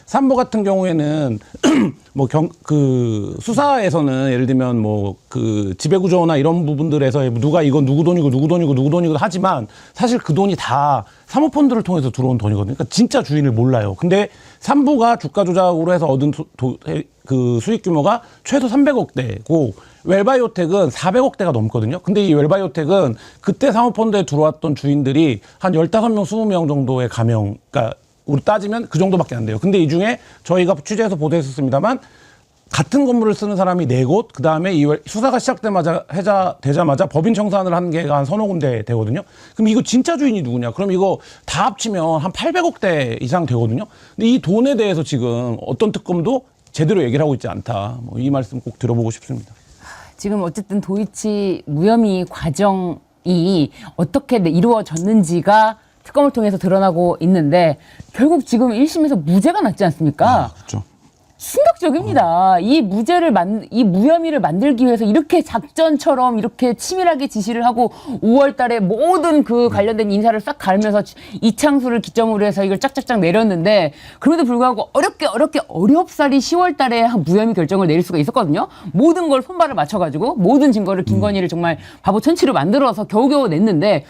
삼부 같은 경우에는 뭐 그 수사에서는 예를 들면 뭐 그 지배구조나 이런 부분들에서 누가 이건 누구 돈이고 누구 돈이고 누구 돈이고 하지만 사실 그 돈이 다 사모펀드를 통해서 들어온 돈이거든요. 그러니까 진짜 주인을 몰라요. 근데 삼부가 주가 조작으로 해서 얻은 그 수익 규모가 최소 300억대고 웰바이오텍은 400억대가 넘거든요. 근데 이 웰바이오텍은 그때 사모펀드에 들어왔던 주인들이 한 15명, 20명 정도의 가명, 그러니까 우리 따지면 그 정도밖에 안 돼요. 근데 이 중에 저희가 취재해서 보도했었습니다만 같은 건물을 쓰는 사람이 4곳, 그 다음에 이 수사가 되자마자 법인 청산을 한 개가 한 서너 군데 되거든요. 그럼 이거 진짜 주인이 누구냐? 그럼 이거 다 합치면 한 800억대 이상 되거든요. 근데 이 돈에 대해서 지금 어떤 특검도 제대로 얘기를 하고 있지 않다. 뭐 이 말씀 꼭 들어보고 싶습니다. 지금 어쨌든 도이치 무혐의 과정이 어떻게 이루어졌는지가 특검을 통해서 드러나고 있는데 결국 지금 1심에서 무죄가 났지 않습니까? 그렇죠. 충격적입니다. 이 무혐의를 만들기 위해서 이렇게 작전처럼 이렇게 치밀하게 지시를 하고 5월 달에 모든 그 관련된 인사를 싹 갈면서 이창수를 기점으로 해서 이걸 짝짝짝 내렸는데 그럼에도 불구하고 어렵사리 10월 달에 한 무혐의 결정을 내릴 수가 있었거든요. 모든 걸 손발을 맞춰가지고 모든 증거를 김건희를 정말 바보 천치로 만들어서 겨우겨우 냈는데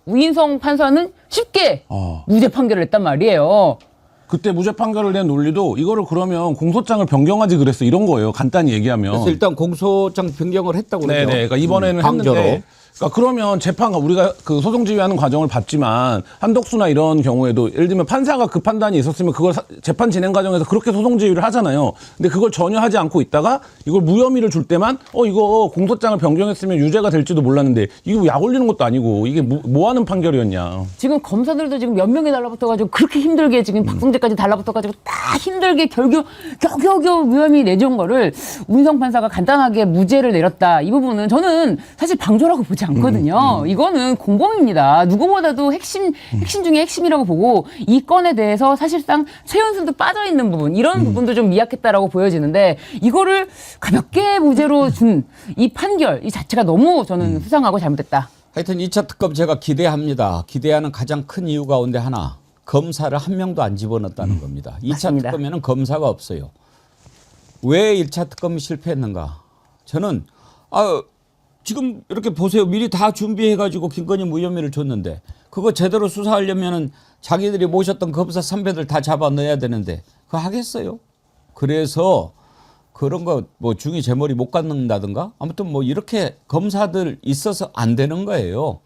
우인성 판사는 쉽게 무죄 판결을 냈단 말이에요. 그때 무죄 판결을 낸 논리도 이거를 그러면 공소장을 변경하지 그랬어 이런 거예요. 간단히 얘기하면. 그래서 일단 공소장 변경을 했다고 그러죠. 네네. 그러니까 이번에는 강제로. 했는데. 그러니까 그러면 재판가 우리가 그 소송 지휘하는 과정을 봤지만 한덕수나 이런 경우에도 예를 들면 판사가 그 판단이 있었으면 그걸 재판 진행 과정에서 그렇게 소송 지휘를 하잖아요. 근데 그걸 전혀 하지 않고 있다가 이걸 무혐의를 줄 때만 이거 공소장을 변경했으면 유죄가 될지도 몰랐는데 이거 약 올리는 것도 아니고 이게 뭐 하는 판결이었냐. 지금 검사들도 지금 몇 명이 달라붙어가지고 그렇게 힘들게 지금 박성재까지 달라붙어가지고 다 힘들게 겨우겨우 무혐의 내준 거를 우인성 판사가 간단하게 무죄를 내렸다. 이 부분은 저는 사실 방조라고 보지 않거든요. 이거는 공범입니다. 누구보다도 핵심 중에 핵심이라고 보고 이 건에 대해서 사실상 최은순도 빠져있는 부분 이런 부분도 좀 미약했다라고 보여지는데 이거를 가볍게 무죄로 준 이 판결 이 자체가 너무 저는 수상하고 잘못됐다. 하여튼 2차 특검 제가 기대합니다. 기대하는 가장 큰 이유 가운데 하나. 검사를 한 명도 안 집어넣었다는 겁니다. 2차 맞습니다. 특검에는 검사가 없어요. 왜 1차 특검이 실패했는가? 저는 지금 이렇게 보세요. 미리 다 준비해가지고 김건희 무혐의를 줬는데 그거 제대로 수사하려면은 자기들이 모셨던 검사 선배들 다 잡아 넣어야 되는데 그거 하겠어요? 그래서 그런 거 뭐 중이 제 머리 못 갖는다든가 아무튼 뭐 이렇게 검사들 있어서 안 되는 거예요.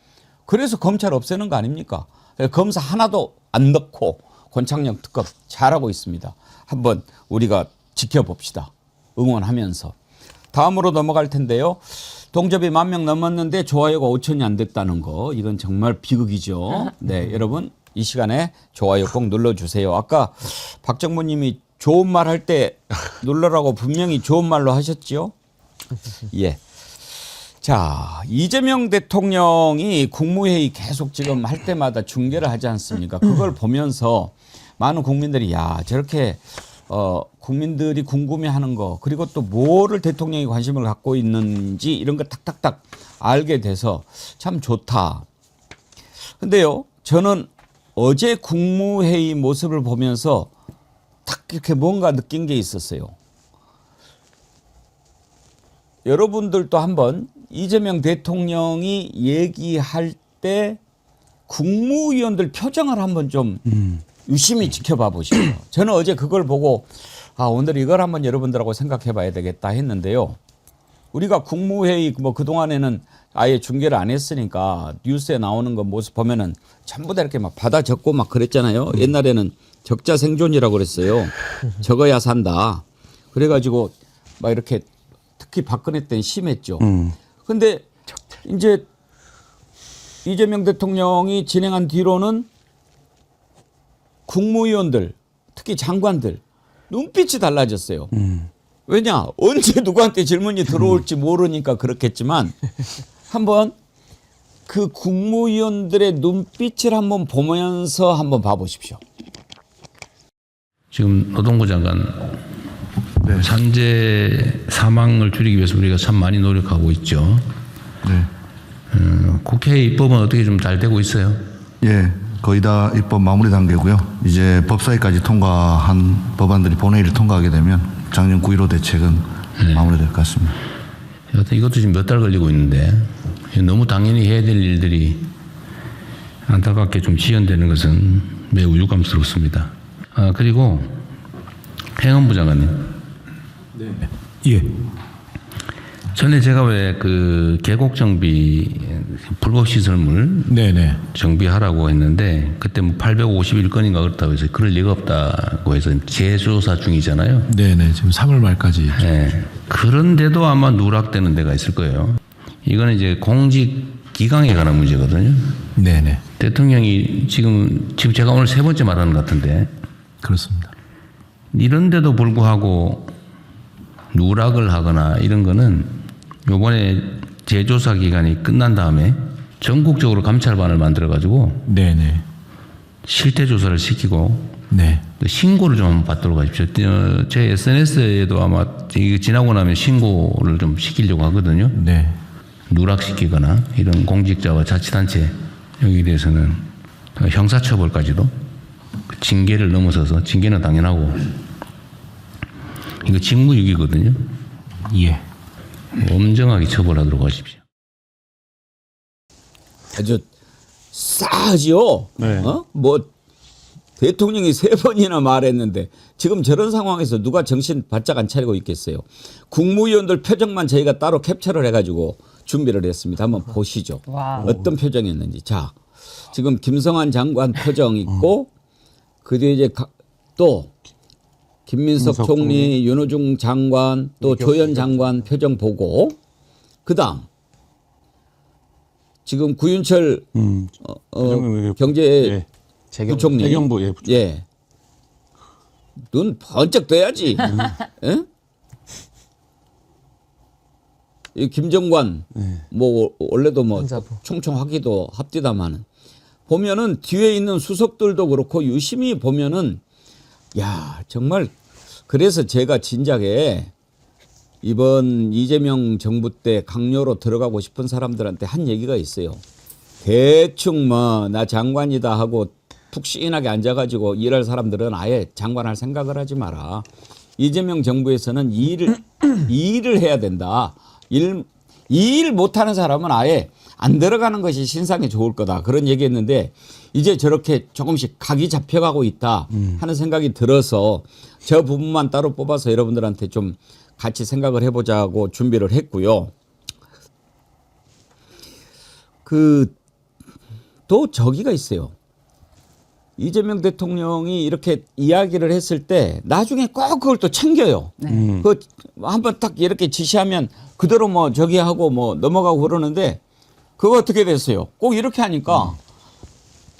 그래서 검찰 없애는 거 아닙니까? 검사 하나도 안 넣고 권창녕 특검 잘하고 있습니다. 한번 우리가 지켜봅시다. 응원하면서. 다음으로 넘어갈 텐데요. 동접이 10,000명 넘었는데 좋아요가 5,000이 안 됐다는 거. 이건 정말 비극이죠. 네, 여러분 이 시간에 좋아요 꼭 눌러주세요. 아까 박정무 님이 좋은 말 할 때 눌러라고 분명히 좋은 말로 하셨죠? 예. 자, 이재명 대통령이 국무회의 계속 지금 할 때마다 중계를 하지 않습니까? 그걸 보면서 많은 국민들이 저렇게 국민들이 궁금해하는 거 그리고 또 뭐를 대통령이 관심을 갖고 있는지 이런 거 탁탁탁 알게 돼서 참 좋다. 근데요, 저는 어제 국무회의 모습을 보면서 딱 이렇게 뭔가 느낀 게 있었어요. 여러분들도 한번 이재명 대통령이 얘기할 때 국무위원들 표정을 한번 좀 유심히 지켜봐 보시죠. 저는 어제 그걸 보고 오늘 이걸 한번 여러분들하고 생각해 봐야 되겠다 했는데요. 우리가 국무회의 뭐 그동안에는 아예 중계를 안 했으니까 뉴스에 나오는 거 모습 보면은 전부 다 이렇게 막 받아 적고 막 그랬잖아요. 옛날에는 적자 생존이라고 그랬어요. 적어야 산다. 그래가지고 막 이렇게 특히 박근혜 때는 심했죠. 근데 이제 이재명 대통령이 진행한 뒤로는 국무위원들 특히 장관들 눈빛이 달라졌어요. 왜냐? 언제 누구한테 질문이 들어올지 모르니까 그렇겠지만 한번 그 국무위원들의 눈빛을 한번 보면서 한번 봐보십시오. 지금 노동부 장관 산재 사망을 줄이기 위해서 우리가 참 많이 노력하고 있죠. 네. 국회 입법은 어떻게 좀 잘 되고 있어요? 예, 거의 다 입법 마무리 단계고요. 이제 법사위까지 통과한 법안들이 본회의를 통과하게 되면 작년 9.15 대책은 마무리될 것 같습니다. 여튼 이것도 지금 몇 달 걸리고 있는데 너무 당연히 해야 될 일들이 안타깝게 좀 지연되는 것은 매우 유감스럽습니다. 그리고 행안부 장관님. 네. 예. 전에 제가 왜 그 계곡 정비 불법 시설물 네네. 정비하라고 했는데 그때 뭐 851건인가 그렇다고 해서 그럴 리가 없다고 해서 재조사 중이잖아요. 네네. 지금 3월 말까지. 네. 그런데도 아마 누락되는 데가 있을 거예요. 이거는 이제 공직 기강에 관한 문제거든요. 네네. 대통령이 지금 제가 오늘 3번째 말하는 것 같은데 그렇습니다. 이런데도 불구하고 누락을 하거나 이런 거는 요번에 재조사 기간이 끝난 다음에 전국적으로 감찰반을 만들어 가지고 네네. 실태 조사를 시키고 네. 신고를 좀 한번 받도록 하십시오. 제 SNS에도 아마 이게 지나고 나면 신고를 좀 시키려고 하거든요. 네. 누락시키거나 이런 공직자와 자치단체 여기에 대해서는 형사처벌까지도 징계를 넘어서서 징계는 당연하고 이거 직무유기거든요. 예. 엄정하게 처벌하도록 하십시오. 아주 싸하지요. 네. 뭐 대통령이 3번이나 말했는데 지금 저런 상황에서 누가 정신 바짝 안 차리고 있겠어요. 국무위원들 표정만 저희가 따로 캡처를 해가지고 준비를 했습니다. 한번 보시죠. 와. 어떤 표정이었는지. 자, 지금 김성한 장관 표정 있고 그 뒤에 이제 또 김민석 총리, 윤호중 장관, 또 조현 장관 표정 보고 그다음 지금 구윤철 경제 부총리, 재경부, 예, 부총리. 예. 눈 번쩍 떠야지. 예? 이 김정관 뭐 원래도 뭐 총총하기도 합디다마는 보면은 뒤에 있는 수석들도 그렇고 유심히 보면은 야 정말 그래서 제가 진작에 이번 이재명 정부 때 강요로 들어가고 싶은 사람들한테 한 얘기가 있어요. 대충 뭐 나 장관이다 하고 푹신하게 앉아가지고 일할 사람들은 아예 장관할 생각을 하지 마라. 이재명 정부에서는 이 일을 해야 된다. 이 일 못하는 사람은 아예 안 들어가는 것이 신상에 좋을 거다. 그런 얘기했는데 이제 저렇게 조금씩 각이 잡혀가고 있다 하는 생각이 들어서 저 부분만 따로 뽑아서 여러분들한테 좀 같이 생각을 해보자고 준비를 했고요. 또 저기가 있어요. 이재명 대통령이 이렇게 이야기를 했을 때 나중에 꼭 그걸 또 챙겨요. 그 한번 딱 이렇게 지시하면 그대로 뭐 저기 하고 뭐 넘어가고 그러는데 그거 어떻게 됐어요? 꼭 이렇게 하니까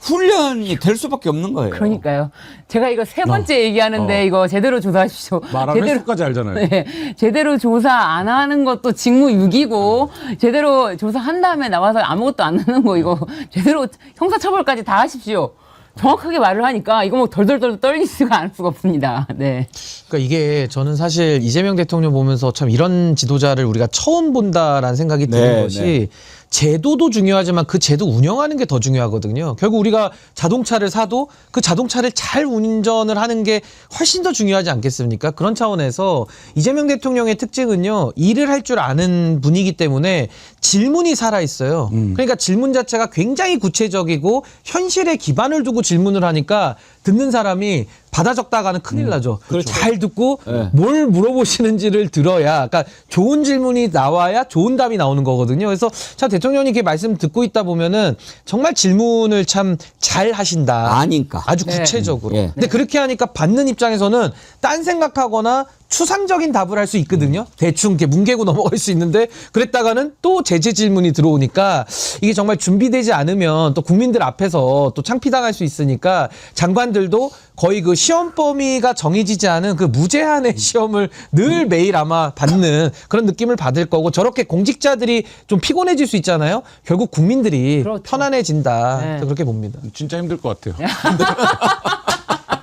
훈련이 될 수밖에 없는 거예요. 그러니까요. 제가 이거 3번째 얘기하는데 이거 제대로 조사하십시오. 말하는 횟수까지 알잖아요. 네, 제대로 조사 안 하는 것도 직무유기고 제대로 조사한 다음에 나와서 아무것도 안 하는 거 이거 제대로 형사처벌까지 다 하십시오. 정확하게 말을 하니까 이거 뭐 덜덜덜 떨릴 수가 없습니다. 네. 그러니까 이게 저는 사실 이재명 대통령 보면서 참 이런 지도자를 우리가 처음 본다라는 생각이 드는 것이 제도도 중요하지만 그 제도 운영하는 게 더 중요하거든요. 결국 우리가 자동차를 사도 그 자동차를 잘 운전을 하는 게 훨씬 더 중요하지 않겠습니까? 그런 차원에서 이재명 대통령의 특징은요. 일을 할 줄 아는 분이기 때문에 질문이 살아있어요. 그러니까 질문 자체가 굉장히 구체적이고 현실에 기반을 두고 질문을 하니까 듣는 사람이 받아 적다가는 큰일 나죠. 그렇죠. 잘 듣고 네. 뭘 물어보시는지를 들어야, 그러니까 좋은 질문이 나와야 좋은 답이 나오는 거거든요. 그래서 참 대통령이 이렇게 말씀 듣고 있다 보면은 정말 질문을 참 잘 하신다. 아니까. 아주 구체적으로. 네. 근데 그렇게 하니까 받는 입장에서는 딴 생각하거나 추상적인 답을 할 수 있거든요. 대충 이렇게 뭉개고 넘어갈 수 있는데 그랬다가는 또 제재 질문이 들어오니까 이게 정말 준비되지 않으면 또 국민들 앞에서 또 창피당할 수 있으니까 장관들도 거의 그 시험 범위가 정해지지 않은 그 무제한의 시험을 늘 매일 아마 받는 그런 느낌을 받을 거고 저렇게 공직자들이 좀 피곤해질 수 있잖아요. 결국 국민들이 그렇죠. 편안해진다. 네. 그렇게 봅니다. 진짜 힘들 것 같아요.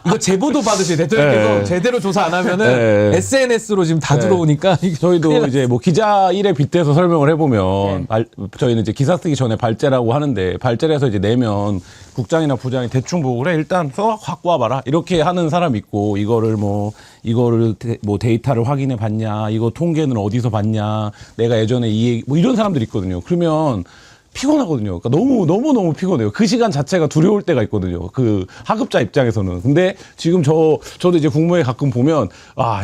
이거 제보도 받으세요. 대통령께서 네. 제대로 조사 안 하면은 네. SNS로 지금 다 들어오니까 이게 큰일 저희도 났어요. 이제 뭐 기자 일에 빗대서 설명을 해보면 저희는 이제 기사 쓰기 전에 발제라고 하는데 발제를 해서 이제 내면 국장이나 부장이 대충 보고 그래 일단 써 갖고 와봐라 이렇게 하는 사람 있고 이거를 뭐 데이터를 확인해 봤냐 이거 통계는 어디서 봤냐 내가 예전에 이 얘기 뭐 이런 사람들이 있거든요. 그러면 피곤하거든요. 그러니까 너무 피곤해요. 그 시간 자체가 두려울 때가 있거든요. 그 하급자 입장에서는. 근데 지금 저도 이제 국무회의 가끔 보면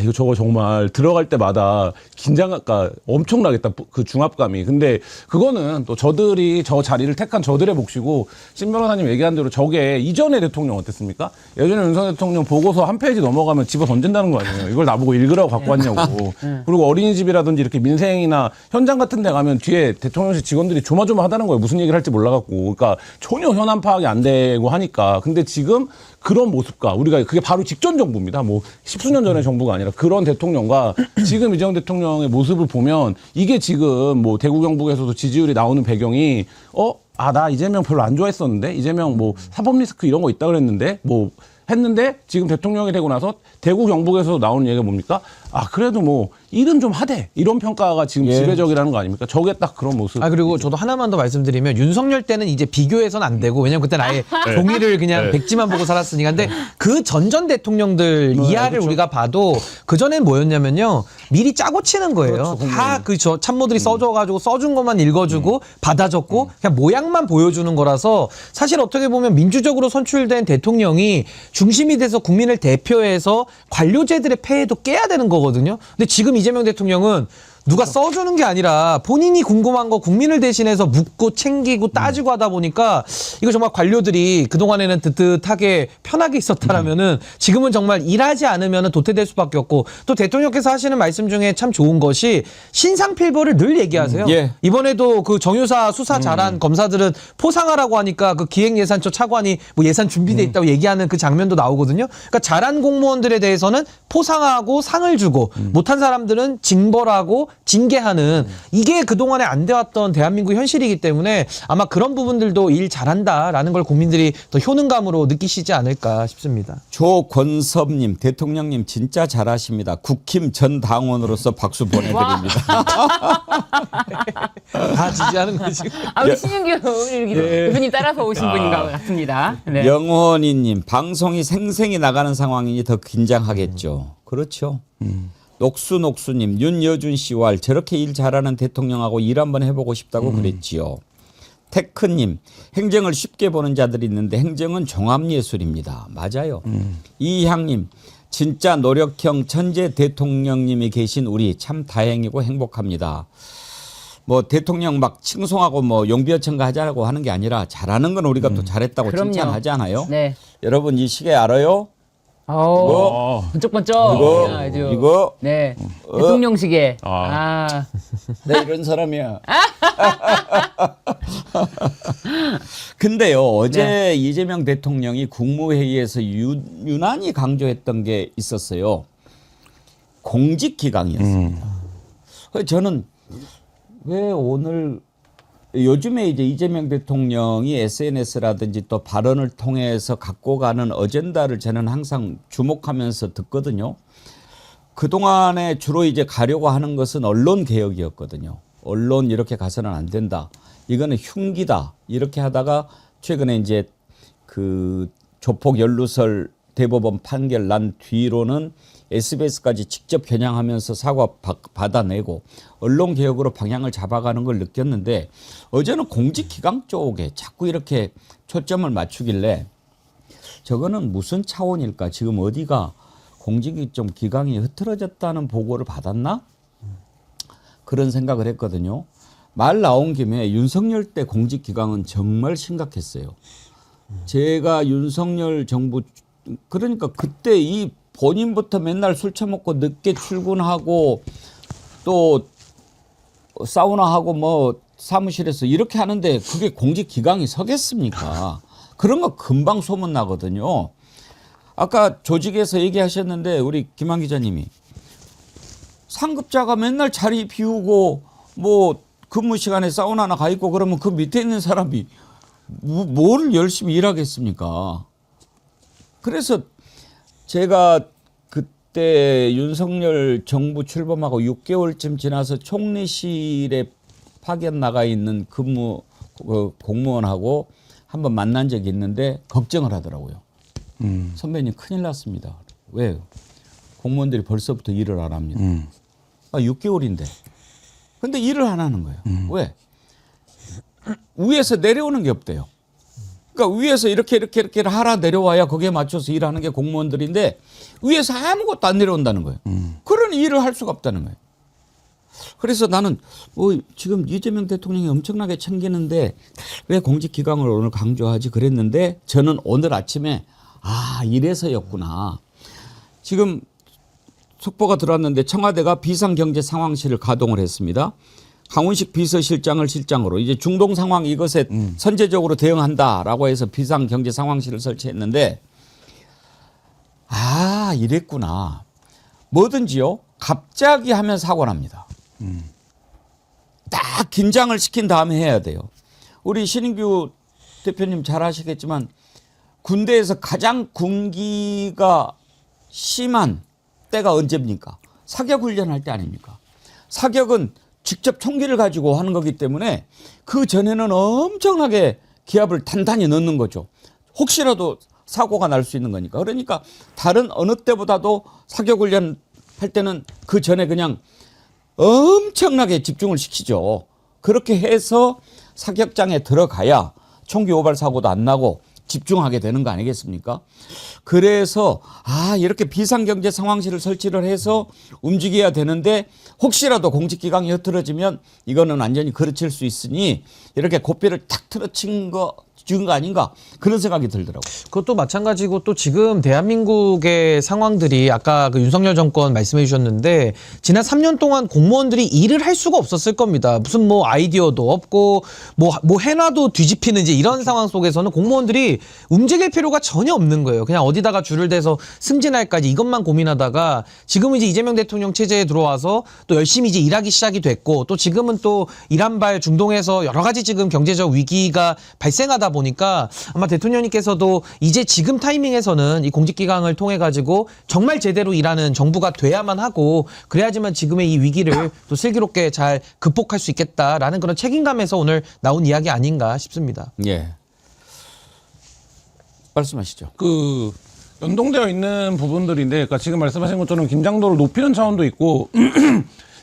이거 저거 정말 들어갈 때마다 긴장감 엄청나겠다. 그 중압감이. 근데 그거는 또 저들이 저 자리를 택한 저들의 몫이고 신 변호사님 얘기한 대로 저게 이전의 대통령 어땠습니까? 예전에 윤석열 대통령 보고서 한 페이지 넘어가면 집어 던진다는 거 아니에요. 이걸 나보고 읽으라고 갖고 왔냐고. 그리고 어린이집이라든지 이렇게 민생이나 현장 같은 데 가면 뒤에 대통령실 직원들이 조마조마하다는 거예요. 무슨 얘기를 할지 몰라갖고. 그러니까 전혀 현안 파악이 안 되고 하니까. 근데 지금 그런 모습과 우리가 그게 바로 직전 정부입니다. 뭐 십수년 전의 정부가 아니라 그런 대통령과 지금 이재명 대통령의 모습을 보면 이게 지금 뭐 대구 경북에서도 지지율이 나오는 배경이 나 이재명 별로 안 좋아했었는데 이재명 뭐 사법 리스크 이런 거 있다 그랬는데 뭐 했는데 지금 대통령이 되고 나서 대구 경북에서 나오는 얘기가 뭡니까? 그래도 뭐 일은 좀 하대 이런 평가가 지금 지배적이라는 거 아닙니까? 저게 딱 그런 모습. 그리고 저도 하나만 더 말씀드리면 윤석열 때는 이제 비교해서는 안 되고 왜냐면 그때는 아예 종이를 그냥 백지만 보고 살았으니까. 근데 그 전전 대통령들 이하를 그렇죠. 우리가 봐도 그 전엔 뭐였냐면요 미리 짜고 치는 거예요. 다 그 참모들이 써줘가지고 써준 것만 읽어주고 받아줬고 그냥 모양만 보여주는 거라서 사실 어떻게 보면 민주적으로 선출된 대통령이 중심이 돼서 국민을 대표해서 관료제들의 폐해도 깨야 되는 거거든요. 근데 지금 이재명 대통령은 누가 써주는 게 아니라 본인이 궁금한 거 국민을 대신해서 묻고 챙기고 따지고 하다 보니까 이거 정말 관료들이 그동안에는 뜨뜻하게 편하게 있었다라면은 지금은 정말 일하지 않으면은 도태될 수밖에 없고 또 대통령께서 하시는 말씀 중에 참 좋은 것이 신상필벌을 늘 얘기하세요. 이번에도 그 정유사 수사 잘한 검사들은 포상하라고 하니까 그 기획예산처 차관이 뭐 예산 준비돼 있다고 얘기하는 그 장면도 나오거든요. 그러니까 잘한 공무원들에 대해서는 포상하고 상을 주고 못한 사람들은 징벌하고 징계하는 이게 그동안에 안 돼왔던 대한민국 현실이기 때문에 아마 그런 부분들도 일 잘한다라는 걸 국민들이 더 효능감으로 느끼시지 않을까 싶습니다. 조권섭님, 대통령님 진짜 잘하십니다. 국힘 전 당원으로서 박수 보내드립니다. 다 지지하는 거지. 우리 신윤규 대표님 따라서 오신 분인 것 같습니다. 네. 영원이님, 방송이 생생히 나가는 상황이니 더 긴장하겠죠. 그렇죠. 녹수님, 윤여준 씨와 저렇게 일 잘하는 대통령하고 일 한번 해보고 싶다고 그랬지요. 테크님, 행정을 쉽게 보는 자들이 있는데 행정은 종합예술입니다. 맞아요. 이향님, 진짜 노력형 천재 대통령님이 계신 우리 참 다행이고 행복합니다. 뭐 대통령 막 칭송하고 뭐 용비어천가 하자고 하는 게 아니라 잘하는 건 우리가 또 잘했다고 그럼요. 칭찬하잖아요. 네. 여러분 이 시계 알아요? 번쩍번쩍. 이거 네. 대통령시계. 내 이런 사람이야. 근데요, 어제 이재명 대통령이 국무회의에서 유난히 강조했던 게 있었어요. 공직기강이었습니다. 저는 왜 오늘 요즘에 이제 이재명 대통령이 SNS라든지 또 발언을 통해서 갖고 가는 어젠다를 저는 항상 주목하면서 듣거든요. 그동안에 주로 이제 가려고 하는 것은 언론 개혁이었거든요. 언론 이렇게 가서는 안 된다. 이거는 흉기다. 이렇게 하다가 최근에 이제 그 조폭 연루설 대법원 판결 난 뒤로는 SBS까지 직접 겨냥하면서 사과 받아내고 언론 개혁으로 방향을 잡아가는 걸 느꼈는데 어제는 공직기강 쪽에 자꾸 이렇게 초점을 맞추길래 저거는 무슨 차원일까? 지금 어디가 공직이 좀 기강이 흐트러졌다는 보고를 받았나? 그런 생각을 했거든요. 말 나온 김에 윤석열 때 공직기강은 정말 심각했어요. 제가 윤석열 정부 그러니까 그때 이 본인부터 맨날 술 처먹고 늦게 출근하고 또 사우나하고 뭐 사무실에서 이렇게 하는데 그게 공직 기강이 서겠습니까? 그런 거 금방 소문 나거든요. 아까 조직에서 얘기하셨는데 우리 김한 기자님이 상급자가 맨날 자리 비우고 뭐 근무 시간에 사우나나 가 있고 그러면 그 밑에 있는 사람이 뭘 열심히 일하겠습니까? 그래서 제가 그때 윤석열 정부 출범하고 6개월쯤 지나서 총리실에 파견 나가 있는 공무원하고 한번 만난 적이 있는데 걱정을 하더라고요. 선배님 큰일 났습니다. 왜요? 공무원들이 벌써부터 일을 안 합니다. 6개월인데. 근데 일을 안 하는 거예요. 왜? 위에서 내려오는 게 없대요. 그러니까 위에서 이렇게 하라 내려와야 거기에 맞춰서 일하는 게 공무원들인데 위에서 아무것도 안 내려온다는 거예요. 그런 일을 할 수가 없다는 거예요. 그래서 나는 지금 이재명 대통령이 엄청나게 챙기는데 왜 공직기강을 오늘 강조하지 그랬는데 저는 오늘 아침에 이래서였구나. 지금 속보가 들어왔는데 청와대가 비상경제상황실을 가동을 했습니다. 강훈식 비서실장을 실장으로 이제 중동 상황 이것에 선제적으로 대응한다라고 해서 비상경제상황실을 설치했는데 이랬구나. 뭐든지요. 갑자기 하면 사고 납니다. 딱 긴장을 시킨 다음에 해야 돼요. 우리 신인규 대표님 잘 아시겠지만 군대에서 가장 군기가 심한 때가 언제입니까? 사격 훈련할 때 아닙니까? 사격은 직접 총기를 가지고 하는 거기 때문에 그 전에는 엄청나게 기압을 단단히 넣는 거죠. 혹시라도 사고가 날 수 있는 거니까. 그러니까 다른 어느 때보다도 사격 훈련 할 때는 그 전에 그냥 엄청나게 집중을 시키죠. 그렇게 해서 사격장에 들어가야 총기 오발 사고도 안 나고 집중하게 되는 거 아니겠습니까? 그래서 이렇게 비상경제 상황실을 설치를 해서 움직여야 되는데 혹시라도 공직기강이 흐트러지면 이거는 완전히 그르칠 수 있으니 이렇게 고삐를 탁 틀어친 거 아닌가 그런 생각이 들더라고요. 그것도 마찬가지고 또 지금 대한민국의 상황들이 아까 그 윤석열 정권 말씀해 주셨는데 지난 3년 동안 공무원들이 일을 할 수가 없었을 겁니다. 무슨 뭐 아이디어도 없고 뭐 해놔도 뒤집히는 이제 이런 상황 속에서는 공무원들이 움직일 필요가 전혀 없는 거예요. 그냥 어디다가 줄을 대서 승진할까지 이것만 고민하다가 지금은 이제 이재명 대통령 체제에 들어와서 또 열심히 이제 일하기 시작이 됐고 또 지금은 또 이란발 중동에서 여러 가지 지금 경제적 위기가 발생하다 보니까 아마 대통령님께서도 이제 지금 타이밍에서는 이 공직기강을 통해 가지고 정말 제대로 일하는 정부가 돼야만 하고 그래야지만 지금의 이 위기를 또 슬기롭게 잘 극복할 수 있겠다라는 그런 책임감에서 오늘 나온 이야기 아닌가 싶습니다. 예. 말씀하시죠. 그 연동되어 있는 부분들인데, 그러니까 지금 말씀하신 것처럼 김장도를 높이는 차원도 있고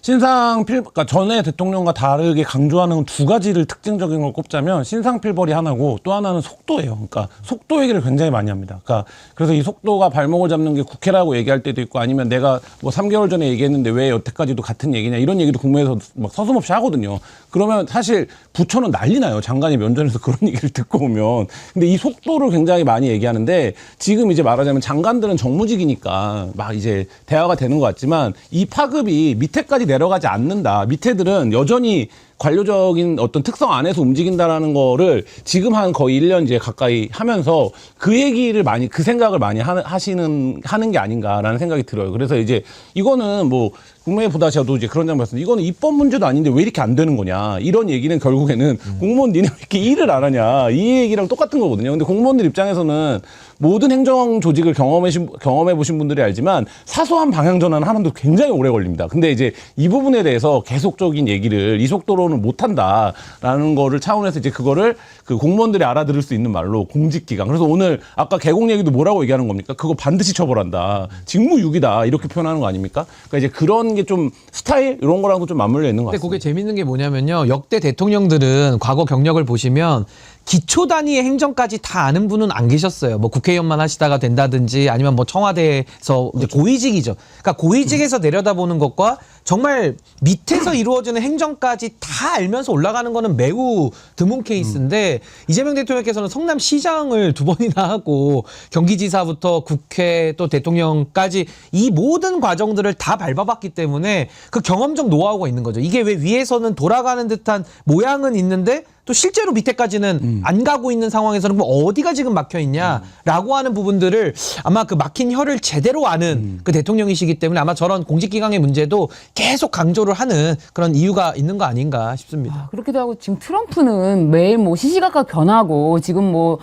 그러니까 전에 대통령과 다르게 강조하는 두 가지를 특징적인 걸 꼽자면 신상필벌이 하나고 또 하나는 속도예요. 그러니까 속도 얘기를 굉장히 많이 합니다. 그러니까 그래서 이 속도가 발목을 잡는 게 국회라고 얘기할 때도 있고 아니면 내가 뭐 3개월 전에 얘기했는데 왜 여태까지도 같은 얘기냐 이런 얘기도 국무회에서 막 서슴없이 하거든요. 그러면 사실 부처는 난리 나요. 장관이 면전에서 그런 얘기를 듣고 오면. 근데 이 속도를 굉장히 많이 얘기하는데 지금 이제 말하자면 장관들은 정무직이니까 막 이제 대화가 되는 것 같지만 이 파급이 밑에까지 내려가지 않는다. 밑에들은 여전히 관료적인 어떤 특성 안에서 움직인다라는 거를 지금 한 거의 1년 이제 가까이 하면서 그 얘기를 많이, 그 생각을 많이 하는 게 아닌가라는 생각이 들어요. 그래서 이제 이거는 뭐 국무회의 보다셔도 이제 그런 장 말씀, 이거는 입법 문제도 아닌데 왜 이렇게 안 되는 거냐. 이런 얘기는 결국에는 공무원 니네 왜 이렇게 일을 안 하냐. 이 얘기랑 똑같은 거거든요. 근데 공무원들 입장에서는 모든 행정 조직을 경험해 보신 분들이 알지만 사소한 방향 전환을 하는데 굉장히 오래 걸립니다. 근데 이제 이 부분에 대해서 계속적인 얘기를 이 속도로는 못 한다라는 거를 차원에서 이제 그거를 그 공무원들이 알아들을 수 있는 말로 공직기강. 그래서 오늘 아까 개공 얘기도 뭐라고 얘기하는 겁니까? 그거 반드시 처벌한다. 직무유기다. 이렇게 표현하는 거 아닙니까? 그러니까 이제 그런 게 좀 스타일 이런 거랑도 좀 맞물려 있는 것 근데 같습니다. 그게 재밌는 게 뭐냐면요. 역대 대통령들은 과거 경력을 보시면 기초 단위의 행정까지 다 아는 분은 안 계셨어요. 뭐 국회의원만 하시다가 된다든지 아니면 뭐 청와대에서 이제 고위직이죠. 그러니까 고위직에서 내려다보는 것과 정말 밑에서 이루어지는 행정까지 다 알면서 올라가는 거는 매우 드문 케이스인데 이재명 대통령께서는 성남시장을 2번이나 하고 경기지사부터 국회 또 대통령까지 이 모든 과정들을 다 밟아봤기 때문에 그 경험적 노하우가 있는 거죠. 이게 왜 위에서는 돌아가는 듯한 모양은 있는데 또 실제로 밑에까지는 안 가고 있는 상황에서는 그럼 어디가 지금 막혀 있냐라고 하는 부분들을 아마 그 막힌 혀를 제대로 아는 그 대통령이시기 때문에 아마 저런 공직기강의 문제도 계속 강조를 하는 그런 이유가 있는 거 아닌가 싶습니다. 그렇기도 하고 지금 트럼프는 매일 뭐 시시각각 변하고 지금 뭐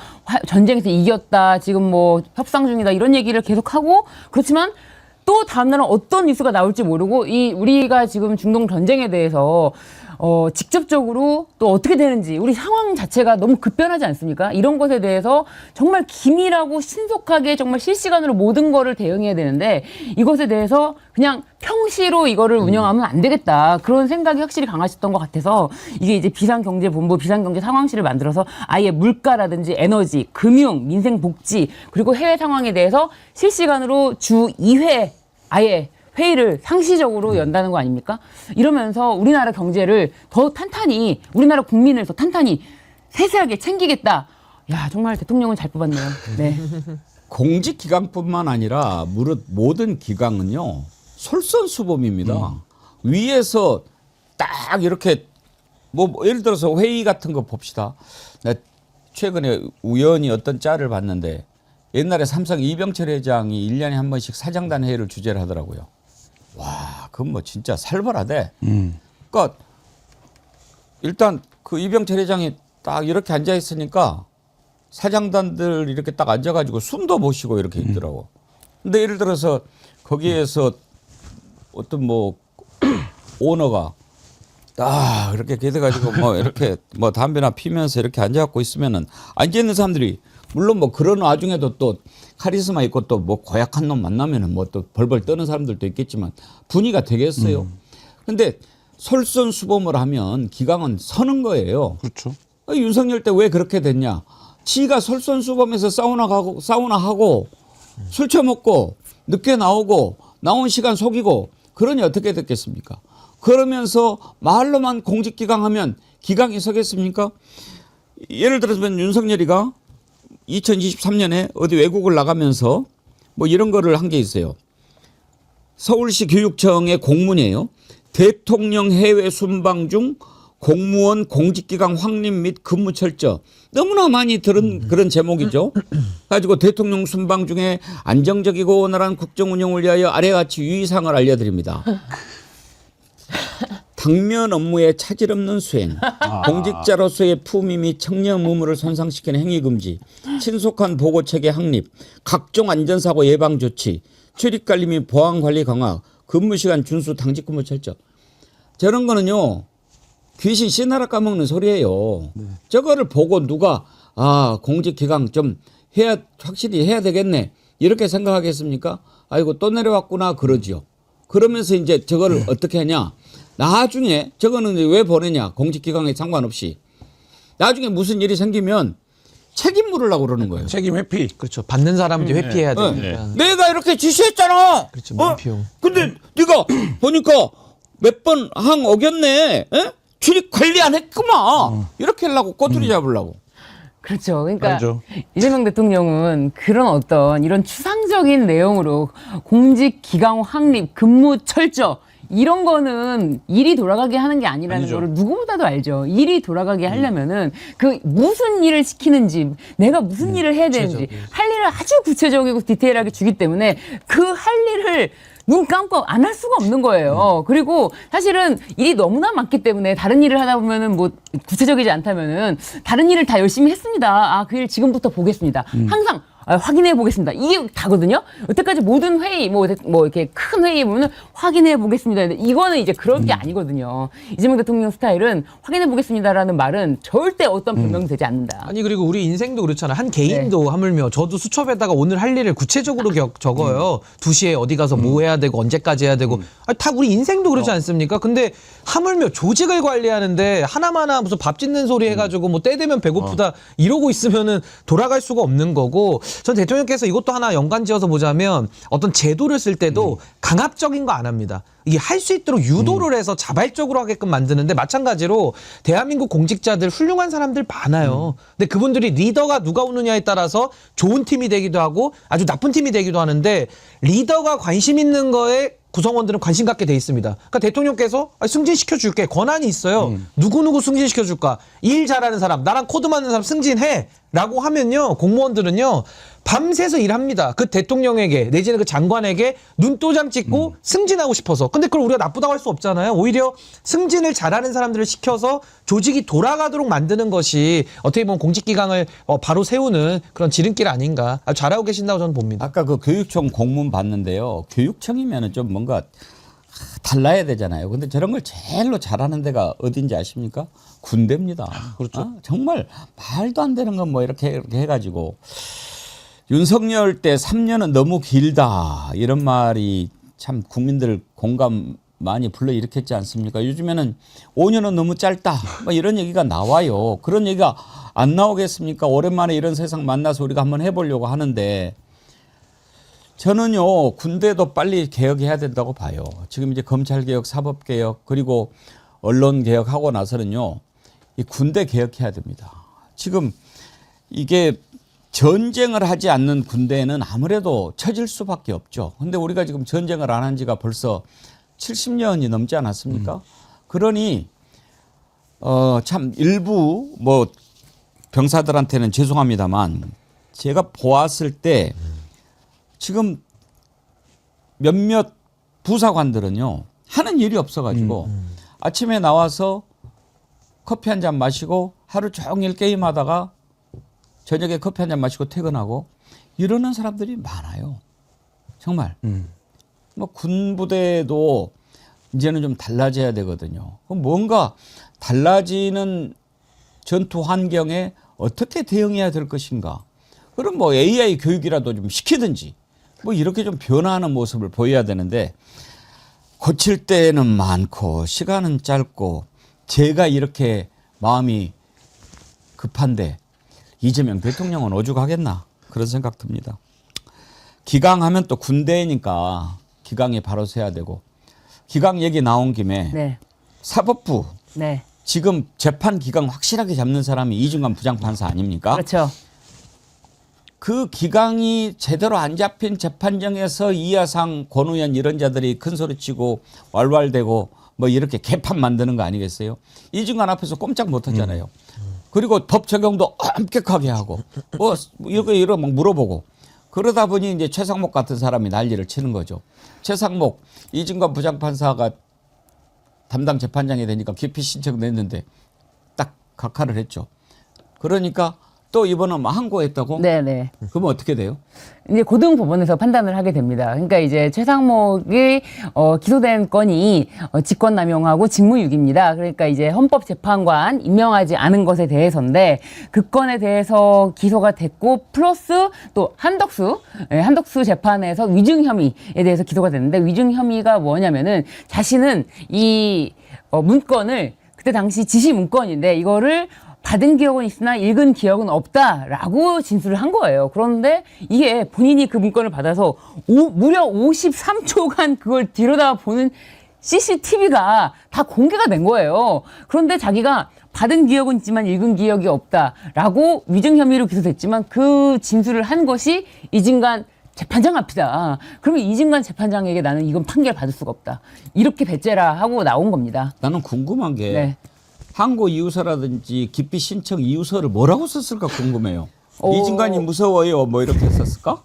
전쟁에서 이겼다, 지금 뭐 협상 중이다 이런 얘기를 계속하고 그렇지만 또 다음날은 어떤 뉴스가 나올지 모르고 우리가 지금 중동 전쟁에 대해서 직접적으로 또 어떻게 되는지 우리 상황 자체가 너무 급변하지 않습니까? 이런 것에 대해서 정말 기밀하고 신속하게 정말 실시간으로 모든 거를 대응해야 되는데 이것에 대해서 그냥 평시로 이거를 운영하면 안 되겠다. 그런 생각이 확실히 강하셨던 것 같아서 이게 이제 비상경제본부, 비상경제 상황실을 만들어서 아예 물가라든지 에너지, 금융, 민생복지 그리고 해외 상황에 대해서 실시간으로 주 2회 아예 회의를 상시적으로 연다는 거 아닙니까? 이러면서 우리나라 경제를 더 탄탄히 우리나라 국민을 더 탄탄히 세세하게 챙기겠다. 야 정말 대통령은 잘 뽑았네요. 네. 공직기강뿐만 아니라 모든 기강은요 솔선수범입니다. 위에서 딱 이렇게 뭐 예를 들어서 회의 같은 거 봅시다. 내가 최근에 우연히 어떤 짤을 봤는데 옛날에 삼성 이병철 회장이 1년에 한 번씩 사장단 회의를 주재를 하더라고요. 와, 그건 뭐 진짜 살벌하대. 그러니까 일단 그 이병철 회장이 딱 이렇게 앉아 있으니까 사장단들 이렇게 딱 앉아가지고 숨도 못 쉬고 이렇게 있더라고. 근데 예를 들어서 거기에서 어떤 뭐 오너가 딱 이렇게 계셔가지고 뭐 이렇게 뭐 담배나 피면서 이렇게 앉아갖고 있으면은 앉아 있는 사람들이 물론 뭐 그런 와중에도 또 카리스마 있고 또 뭐 고약한 놈 만나면은 뭐 또 벌벌 떠는 사람들도 있겠지만 분위기가 되겠어요. 근데 솔선수범을 하면 기강은 서는 거예요. 그렇죠. 윤석열 때 왜 그렇게 됐냐? 지가 솔선수범해서 사우나하고 술 처먹고 늦게 나오고 나온 시간 속이고 그러니 어떻게 됐겠습니까? 그러면서 말로만 공직기강하면 기강이 서겠습니까? 예를 들어서 윤석열이가 2023년에 어디 외국을 나가면서 뭐 이런 거를 한 게 있어요. 서울시 교육청의 공문이에요. 대통령 해외 순방 중 공무원 공직기강 확립 및 근무 철저. 너무나 많이 들은 그런 제목이죠. 가지고 대통령 순방 중에 안정적이고 원활한 국정 운영을 위하여 아래와 같이 유의사항을 알려드립니다. 당면 업무에 차질 없는 수행, 공직자로서의 품위 및 청렴 의무를 손상시키는 행위 금지, 신속한 보고 체계 확립, 각종 안전사고 예방 조치, 출입 관리 및 보안 관리 강화, 근무 시간 준수, 당직 근무 철저. 저런 거는요. 귀신 씨나라 까먹는 소리예요. 저거를 보고 누가 공직 기강 좀 해야 확실히 해야 되겠네. 이렇게 생각하겠습니까? 아이고 또 내려왔구나 그러지요. 그러면서 이제 저거를 어떻게 하냐? 나중에 저거는 왜 보내냐? 공직 기강에 상관없이. 나중에 무슨 일이 생기면 책임 물으려고 그러는 거예요. 책임 회피. 그렇죠. 받는 사람은 이제 회피해야 되니까. 내가 이렇게 지시했잖아. 그렇죠. 민피용. 근데 네가 보니까 몇 번 항 어겼네. 에? 출입 관리 안 했구만. 이렇게 하려고 꼬투리 잡으려고. 그렇죠. 그러니까 알죠. 이재명 대통령은 그런 어떤 이런 추상적인 내용으로 공직 기강 확립, 근무 철저 이런 거는 일이 돌아가게 하는 게 아니라는 아니죠. 거를 누구보다도 알죠. 일이 돌아가게 하려면은 그 무슨 일을 시키는지, 내가 무슨 일을 해야 되는지 할 일을 아주 구체적이고 디테일하게 주기 때문에 그 할 일을 눈 감고 안 할 수가 없는 거예요. 그리고 사실은 일이 너무나 많기 때문에 다른 일을 하다 보면은 뭐 구체적이지 않다면은 다른 일을 다 열심히 했습니다. 그 일 지금부터 보겠습니다. 항상 확인해 보겠습니다. 이게 다거든요. 여태까지 모든 회의, 뭐 이렇게 큰 회의 보면은 확인해 보겠습니다. 근데 이거는 이제 그런 게 아니거든요. 이재명 대통령 스타일은 확인해 보겠습니다라는 말은 절대 어떤 변명이 되지 않는다. 아니 그리고 우리 인생도 그렇잖아요. 한 개인도 하물며 저도 수첩에다가 오늘 할 일을 구체적으로 적어요. 2시에 어디 가서 뭐 해야 되고 언제까지 해야 되고. 아니, 다 우리 인생도 그렇지 않습니까? 근데 하물며 조직을 관리하는데 하나마나 무슨 밥 짓는 소리 해가지고 뭐 때 되면 배고프다 이러고 있으면은 돌아갈 수가 없는 거고. 전 대통령께서 이것도 하나 연관지어서 보자면 어떤 제도를 쓸 때도 강압적인 거 안 합니다. 이게 할 수 있도록 유도를 해서 자발적으로 하게끔 만드는데 마찬가지로 대한민국 공직자들 훌륭한 사람들 많아요. 근데 그분들이 리더가 누가 오느냐에 따라서 좋은 팀이 되기도 하고 아주 나쁜 팀이 되기도 하는데 리더가 관심 있는 거에 구성원들은 관심 갖게 돼 있습니다. 그러니까 대통령께서 승진시켜 줄게 권한이 있어요. 누구누구 승진시켜 줄까? 일 잘하는 사람, 나랑 코드 맞는 사람 승진해 라고 하면요 공무원들은요 밤새서 일합니다. 그 대통령에게 내지는 그 장관에게 눈도장 찍고 승진하고 싶어서. 근데 그걸 우리가 나쁘다고 할 수 없잖아요. 오히려 승진을 잘하는 사람들을 시켜서 조직이 돌아가도록 만드는 것이 어떻게 보면 공직기강을 바로 세우는 그런 지름길 아닌가. 아주 잘하고 계신다고 저는 봅니다. 아까 그 교육청 공문 봤는데요. 교육청이면은 좀 뭔가 달라야 되잖아요. 근데 저런 걸 제일로 잘하는 데가 어딘지 아십니까? 군대입니다. 그렇죠. 정말 말도 안 되는 건 뭐 이렇게 해가지고 윤석열 때 3년은 너무 길다 이런 말이 참 국민들 공감 많이 불러일으켰지 않습니까? 요즘에는 5년은 너무 짧다 뭐 이런 얘기가 나와요. 그런 얘기가 안 나오겠습니까? 오랜만에 이런 세상 만나서 우리가 한번 해보려고 하는데 저는요 군대도 빨리 개혁해야 된다고 봐요. 지금 이제 검찰개혁, 사법개혁 그리고 언론개혁하고 나서는요 이 군대 개혁해야 됩니다. 지금 이게 전쟁을 하지 않는 군대는 아무래도 처질 수밖에 없죠. 근데 우리가 지금 전쟁을 안 한 지가 벌써 70년이 넘지 않았습니까? 그러니 참 일부 뭐 병사들한테는 죄송합니다만 제가 보았을 때 지금 몇몇 부사관들은요 하는 일이 없어가지고 아침에 나와서 커피 한 잔 마시고 하루 종일 게임하다가 저녁에 커피 한 잔 마시고 퇴근하고 이러는 사람들이 많아요. 정말. 뭐 군부대도 이제는 좀 달라져야 되거든요. 그럼 뭔가 달라지는 전투 환경에 어떻게 대응해야 될 것인가. 그럼 뭐 AI 교육이라도 좀 시키든지 뭐 이렇게 좀 변화하는 모습을 보여야 되는데 고칠 때는 많고 시간은 짧고 제가 이렇게 마음이 급한데 이재명 대통령은 오죽하겠나 그런 생각 듭니다. 기강하면 또 군대니까 기강에 바로 서야 되고 기강 얘기 나온 김에 네. 사법부 네. 지금 재판 기강 확실하게 잡는 사람이 이중관 부장판사 아닙니까? 그렇죠. 그 기강이 제대로 안 잡힌 재판정에서 이하상, 권우현 이런 자들이 큰 소리치고 왈왈대고 뭐 이렇게 개판 만드는 거 아니겠어요? 이중관 앞에서 꼼짝 못 하잖아요. 그리고 법 적용도 엄격하게 하고 뭐 이렇게 막 물어보고 그러다 보니 이제 최상목 같은 사람이 난리를 치는 거죠. 최상목 이중관 부장판사가 담당 재판장이 되니까 기피 신청 냈는데 딱 각하를 했죠. 그러니까 또 이번은 항고했다고? 네네. 그러면 어떻게 돼요? 이제 고등법원에서 판단을 하게 됩니다. 그러니까 이제 최상목이 기소된 건이 직권남용하고 직무유기입니다. 그러니까 이제 헌법재판관 임명하지 않은 것에 대해서인데 그 건에 대해서 기소가 됐고 플러스 또 한덕수 재판에서 위증 혐의에 대해서 기소가 됐는데 위증 혐의가 뭐냐면은 자신은 이 문건을 그때 당시 지시 문건인데 이거를 받은 기억은 있으나 읽은 기억은 없다라고 진술을 한 거예요. 그런데 이게 본인이 그 문건을 받아서 무려 53초간 그걸 들여다보는 CCTV가 다 공개가 된 거예요. 그런데 자기가 받은 기억은 있지만 읽은 기억이 없다라고 위증 혐의로 기소됐지만 그 진술을 한 것이 이진관 재판장 앞이다. 그러면 이진관 재판장에게 나는 이건 판결 받을 수가 없다. 이렇게 배째라 하고 나온 겁니다. 나는 궁금한 게 네. 항고 이유서라든지 기피 신청 이유서를 뭐라고 썼을까 궁금해요. 이진관이 무서워요 뭐 이렇게 썼을까?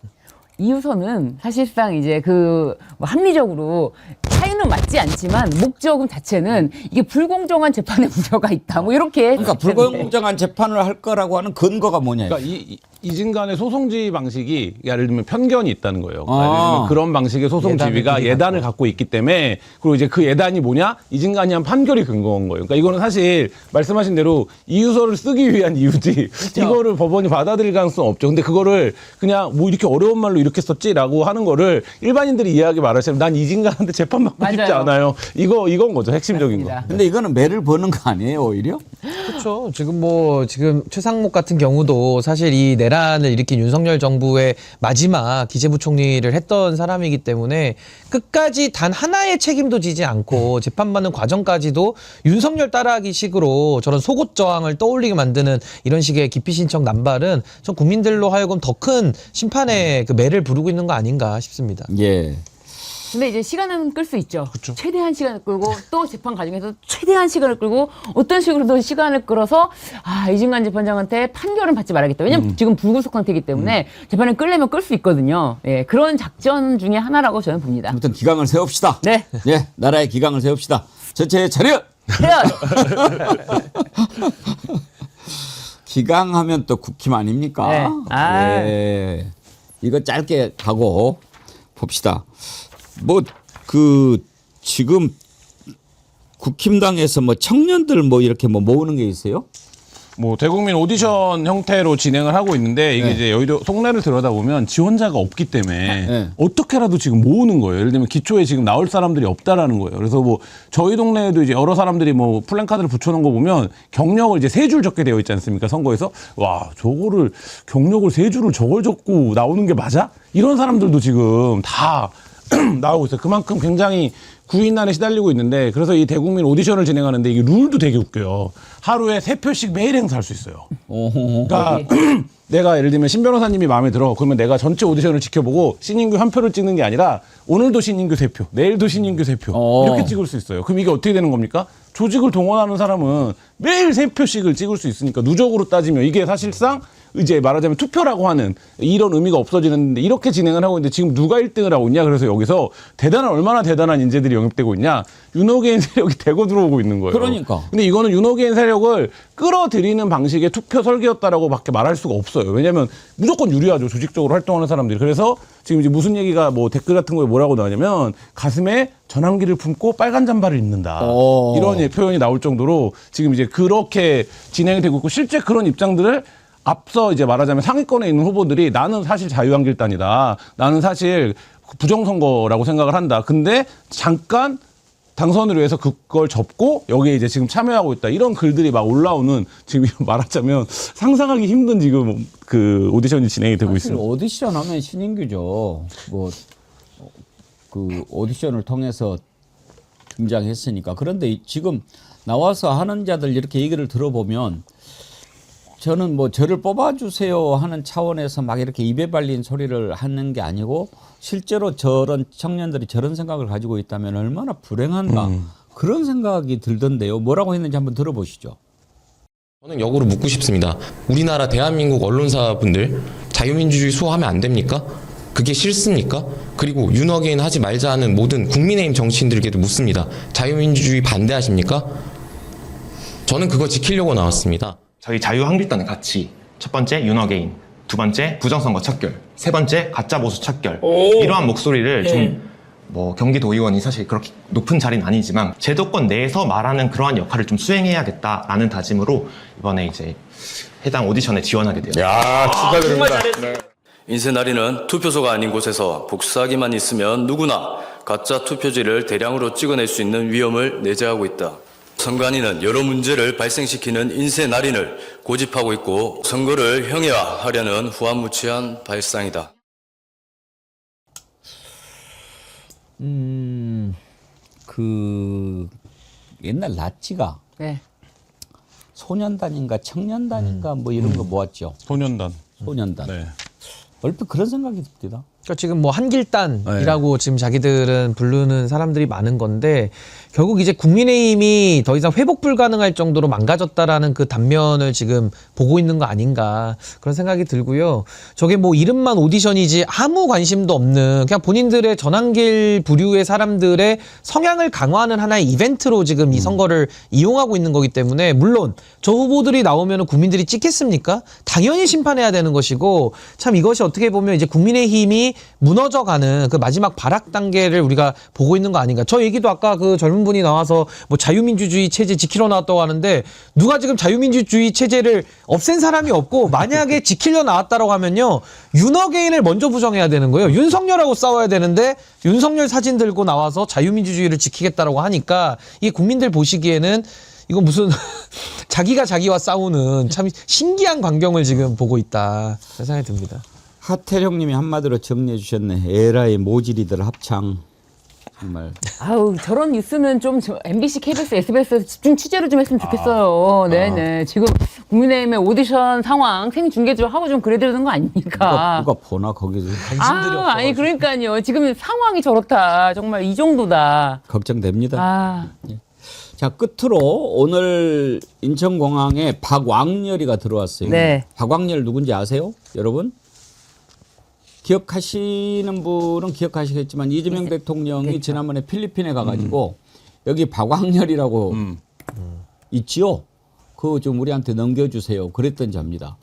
이유서는 사실상 이제 뭐 합리적으로 차이는 맞지 않지만 목적음 자체는 이게 불공정한 재판의 우려가 있다. 뭐 이렇게. 그러니까 불공정한 재판을 할 거라고 하는 근거가 뭐냐. 그러니까 이진관의 소송지 방식이 예를 들면 편견이 있다는 거예요. 그러니까 예를 들면 그런 방식의 소송 지위가 예단을 갖고 있기 때문에 그리고 이제 그 예단이 뭐냐? 이진관이 한 판결이 근거한 거예요. 그러니까 이거는 사실 말씀하신 대로 이유서를 쓰기 위한 이유지 그렇죠. 이거를 법원이 받아들일 가능성은 없죠. 근데 그거를 그냥 뭐 이렇게 어려운 말로 이렇게 썼지라고 하는 거를 일반인들이 이해하게 말하시면 난 이진관한테 재판 받고 싶지 않아요. 이건 거죠. 핵심적인 맞습니다. 거. 근데 이거는 매를 버는 거 아니에요 오히려? 그렇죠. 지금 최상목 같은 경우도 사실 이 내란을 일으킨 윤석열 정부의 마지막 기재부총리를 했던 사람이기 때문에 끝까지 단 하나의 책임도 지지 않고 재판받는 과정까지도 윤석열 따라하기 식으로 저런 속옷 저항을 떠올리게 만드는 이런 식의 기피 신청 남발은 전 국민들로 하여금 더 큰 심판의 그 매를 부르고 있는 거 아닌가 싶습니다. 예. 근데 이제 시간은 끌 수 있죠. 최대한 시간을 끌고 또 재판 과정에서 최대한 시간을 끌고 어떤 식으로든 시간을 끌어서 이진관 재판장한테 판결은 받지 말아야겠다. 왜냐면 지금 불구속 상태이기 때문에 재판을 끌려면 끌 수 있거든요. 예, 그런 작전 중에 하나라고 저는 봅니다. 아무튼 기강을 세웁시다. 네. 예, 나라의 기강을 세웁시다. 전체 차렷. 해야 기강하면 또 국힘 아닙니까? 네. 예. 이거 짧게 가고 봅시다. 지금 국힘당에서 청년들 이렇게 모으는 게 있어요? 대국민 오디션 형태로 진행을 하고 있는데 이게 이제 여의도 속내를 들여다보면 지원자가 없기 때문에 어떻게라도 지금 모으는 거예요. 예를 들면 기초에 지금 나올 사람들이 없다라는 거예요. 그래서 저희 동네에도 이제 여러 사람들이 플랜카드를 붙여놓은 거 보면 경력을 이제 3줄 적게 되어 있지 않습니까? 선거에서 와 저거를 경력을 3줄을 저걸 적고 나오는 게 맞아? 이런 사람들도 지금 다 나오고 있어요. 그만큼 굉장히 구인난에 시달리고 있는데 그래서 이 대국민 오디션을 진행하는데 이게 룰도 되게 웃겨요. 하루에 3표씩 매일 행사할 수 있어요. 그러니까 내가 예를 들면 신 변호사님이 마음에 들어. 그러면 내가 전체 오디션을 지켜보고 신인규 1표를 찍는 게 아니라 오늘도 신인규 3표, 내일도 신인규 3표 이렇게 찍을 수 있어요. 그럼 이게 어떻게 되는 겁니까? 조직을 동원하는 사람은 매일 3표씩을 찍을 수 있으니까 누적으로 따지면 이게 사실상 이제 말하자면 투표라고 하는 이런 의미가 없어지는데 이렇게 진행을 하고 있는데 지금 누가 1등을 하고 있냐? 그래서 여기서 얼마나 대단한 인재들이 영입되고 있냐? 윤호개인 세력이 대거 들어오고 있는 거예요. 그러니까. 근데 이거는 윤호개인 세력을 끌어들이는 방식의 투표 설계였다라고밖에 말할 수가 없어요. 왜냐하면 무조건 유리하죠. 조직적으로 활동하는 사람들이. 그래서 지금 이제 무슨 얘기가 뭐 댓글 같은 거에 뭐라고 나오냐면 가슴에 전함기를 품고 빨간 잠바를 입는다. 이런 표현이 나올 정도로 지금 이제 그렇게 진행이 되고 있고 실제 그런 입장들을 앞서 이제 말하자면 상위권에 있는 후보들이 나는 사실 자유한길단이다. 나는 사실 부정선거라고 생각을 한다. 근데 잠깐 당선을 위해서 그걸 접고 여기에 이제 지금 참여하고 있다. 이런 글들이 막 올라오는 지금 말하자면 상상하기 힘든 지금 그 오디션이 진행이 되고 사실 있습니다. 오디션 하면 신인규죠. 뭐 그 오디션을 통해서 등장했으니까. 그런데 지금 나와서 하는 자들 이렇게 얘기를 들어보면 저는 뭐 저를 뽑아주세요 하는 차원에서 막 이렇게 입에 발린 소리를 하는 게 아니고 실제로 저런 청년들이 저런 생각을 가지고 있다면 얼마나 불행한가 그런 생각이 들던데요. 뭐라고 했는지 한번 들어보시죠. 저는 역으로 묻고 싶습니다. 우리나라 대한민국 언론사분들 자유민주주의 수호하면 안 됩니까? 그게 싫습니까? 그리고 윤어게인 하지 말자 하는 모든 국민의힘 정치인들에게도 묻습니다. 자유민주주의 반대하십니까? 저는 그거 지키려고 나왔습니다. 저희 자유한국당의 가치, 첫 번째 윤어게인, 두 번째 부정선거 척결, 세 번째 가짜보수 척결. 이러한 목소리를 좀 뭐 경기도 의원이 사실 그렇게 높은 자리는 아니지만 제도권 내에서 말하는 그러한 역할을 좀 수행해야겠다라는 다짐으로 이번에 이제 해당 오디션에 지원하게 되었습니다. 야, 축하드립니다. 인쇄날이는 투표소가 아닌 곳에서 복사기만 있으면 누구나 가짜 투표지를 대량으로 찍어낼 수 있는 위험을 내재하고 있다. 선관위는 여러 문제를 발생시키는 인쇄날인을 고집하고 있고 선거를 형해화하려는 후안무치한 발상이다. 그 옛날 나치가 네. 소년단인가 청년단인가 뭐 이런 거 모았죠. 소년단. 네. 얼핏 그런 생각이 듭니다. 그러니까 지금 뭐 한길단이라고 지금 자기들은 부르는 사람들이 많은 건데 결국 이제 국민의힘이 더 이상 회복 불가능할 정도로 망가졌다라는 그 단면을 지금 보고 있는 거 아닌가 그런 생각이 들고요. 저게 뭐 이름만 오디션이지 아무 관심도 없는 그냥 본인들의 전환길 부류의 사람들의 성향을 강화하는 하나의 이벤트로 지금 이 선거를 이용하고 있는 거기 때문에 물론 저 후보들이 나오면 국민들이 찍겠습니까? 당연히 심판해야 되는 것이고 참 이것이 어떻게 보면 이제 국민의힘이 무너져가는 그 마지막 발악 단계를 우리가 보고 있는 거 아닌가. 저 얘기도 아까 그 젊은 분이 나와서 뭐 자유민주주의 체제 지키러 나왔다고 하는데 누가 지금 자유민주주의 체제를 없앤 사람이 없고 만약에 지키려 나왔다고 하면요. 윤어게인을 먼저 부정해야 되는 거예요. 윤석열하고 싸워야 되는데 윤석열 사진 들고 나와서 자유민주주의를 지키겠다라고 하니까 이게 국민들 보시기에는 이거 무슨 자기가 자기와 싸우는 참 신기한 광경을 지금 보고 있다 생각이 듭니다. 하태룡님이 한마디로 정리해 주셨네. 에라이 모질이들 합창. 정말. 아우 저런 뉴스는 좀 MBC, KBS, SBS 집중 취재를 좀 했으면 좋겠어요. 네네. 지금 국민의힘의 오디션 상황 생중계 좀 하고 좀 그래드리는 거 아닙니까? 누가 보나 거기서. 아니 그러니까요. 지금 상황이 저렇다. 정말 이 정도다. 걱정됩니다. 자 끝으로 오늘 인천공항에 박왕렬이가 들어왔어요. 네. 박왕렬 누군지 아세요? 여러분? 기억하시는 분은 기억하시겠지만 이재명 대통령이 지난번에 필리핀에 가가지고 여기 박왕렬이라고 있지요. 그거 좀 우리한테 넘겨주세요. 그랬던 자입니다.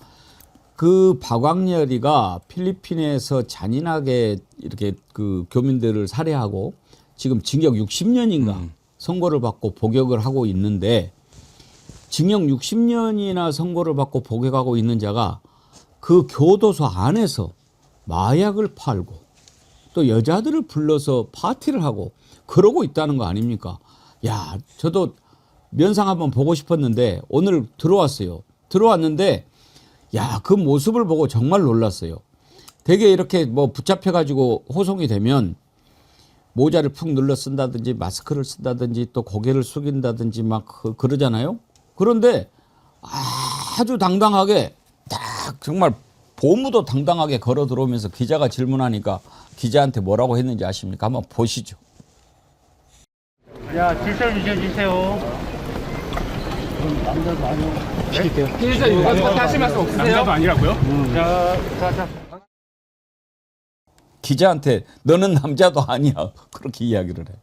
그 박왕렬이가 필리핀에서 잔인하게 이렇게 그 교민들을 살해하고 지금 징역 60년인가 선고를 받고 복역을 하고 있는데 징역 60년이나 선고를 받고 복역하고 있는 자가 그 교도소 안에서 마약을 팔고 또 여자들을 불러서 파티를 하고 그러고 있다는 거 아닙니까? 야, 저도 면상 한번 보고 싶었는데 오늘 들어왔어요. 들어왔는데 야, 그 모습을 보고 정말 놀랐어요. 되게 이렇게 뭐 붙잡혀가지고 호송이 되면 모자를 푹 눌러 쓴다든지 마스크를 쓴다든지 또 고개를 숙인다든지 막 그러잖아요. 그런데 아주 당당하게 딱 정말 보무도 당당하게 걸어 들어오면서 기자가 질문하니까 기자한테 뭐라고 했는지 아십니까? 한번 보시죠. 야, 질서 유지해 주세요. 피해자 유가족한테 하실 말씀 없으세요? 남자도 아니라고요? 기자한테 너는 남자도 아니야 그렇게 이야기를 해.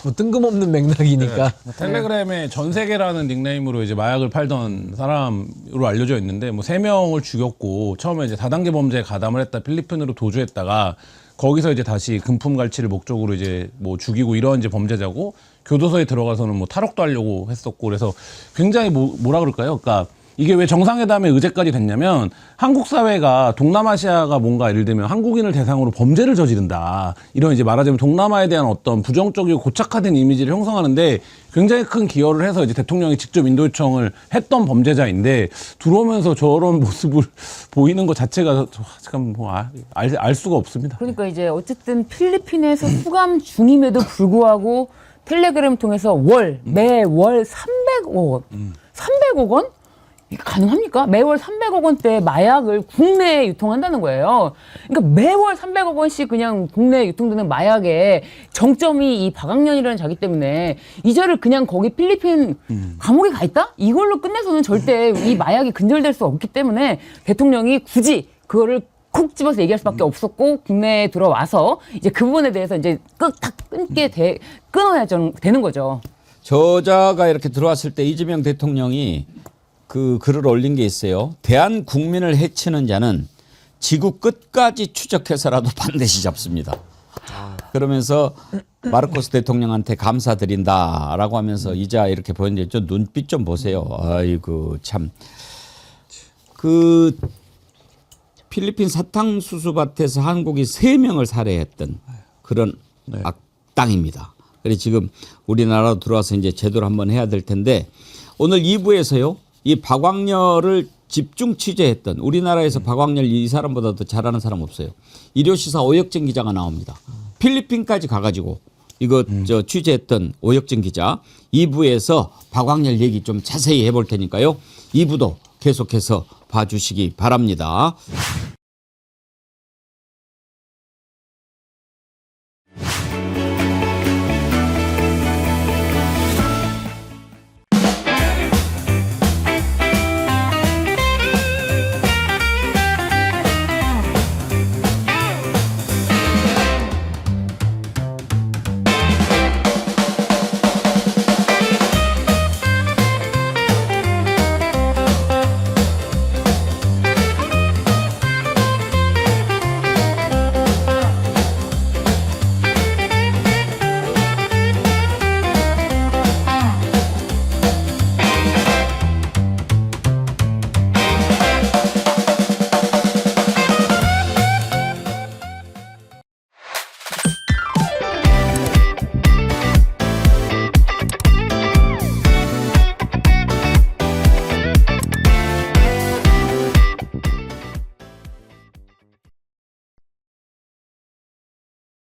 뭐 뜬금없는 맥락이니까. 텔레그램에 전세계라는 닉네임으로 이제 마약을 팔던 사람으로 알려져 있는데 뭐 3명을 죽였고 처음에 이제 다단계 범죄에 가담을 했다 필리핀으로 도주했다가 거기서 이제 다시 금품 갈취를 목적으로 이제 뭐 죽이고 이런 이제 범죄자고 교도소에 들어가서는 뭐 탈옥도 하려고 했었고 그래서 굉장히 뭐라 그럴까요? 그러니까 이게 왜 정상회담의 의제까지 됐냐면 한국 사회가 동남아시아가 뭔가 예를 들면 한국인을 대상으로 범죄를 저지른다. 이런 이제 말하자면 동남아에 대한 어떤 부정적이고 고착화된 이미지를 형성하는데 굉장히 큰 기여를 해서 이제 대통령이 직접 인도 요청을 했던 범죄자인데 들어오면서 저런 모습을 보이는 것 자체가 참 뭐 알 수가 없습니다. 그러니까 이제 어쨌든 필리핀에서 수감 중임에도 불구하고 텔레그램 통해서 매월 300억 원, 300억 원? 이게 가능합니까? 매월 300억 원대 마약을 국내에 유통한다는 거예요. 그러니까 매월 300억 원씩 그냥 국내에 유통되는 마약의 정점이 이 박학년이라는 자기 때문에 이자를 그냥 거기 필리핀 감옥에 가 있다? 이걸로 끝내서는 절대 이 마약이 근절될 수 없기 때문에 대통령이 굳이 그거를 콕 집어서 얘기할 수밖에 없었고 국내에 들어와서 이제 그 부분에 대해서 이제 끊어야 되는 거죠. 저자가 이렇게 들어왔을 때 이재명 대통령이 그 글을 올린 게 있어요. 대한 국민을 해치는 자는 지구 끝까지 추적해서라도 반드시 잡습니다. 그러면서 마르코스 대통령한테 감사드린다라고 하면서 이자 이렇게 보였는데 좀 눈빛 좀 보세요. 아이고 참. 그 필리핀 사탕수수밭에서 한국이 3명을 살해했던 그런 악당입니다. 그래서 지금 우리나라로 들어와서 이제 제대로 한번 해야 될 텐데 오늘 2부에서요. 이 박광렬을 집중 취재했던 우리나라에서 박광렬 이 사람보다 더 잘하는 사람 없어요. 일요시사 오혁정 기자가 나옵니다. 필리핀까지 가가지고 이거 취재했던 오혁정 기자 2부에서 박광렬 얘기 좀 자세히 해볼 테니까요. 2부도 계속해서 봐주시기 바랍니다.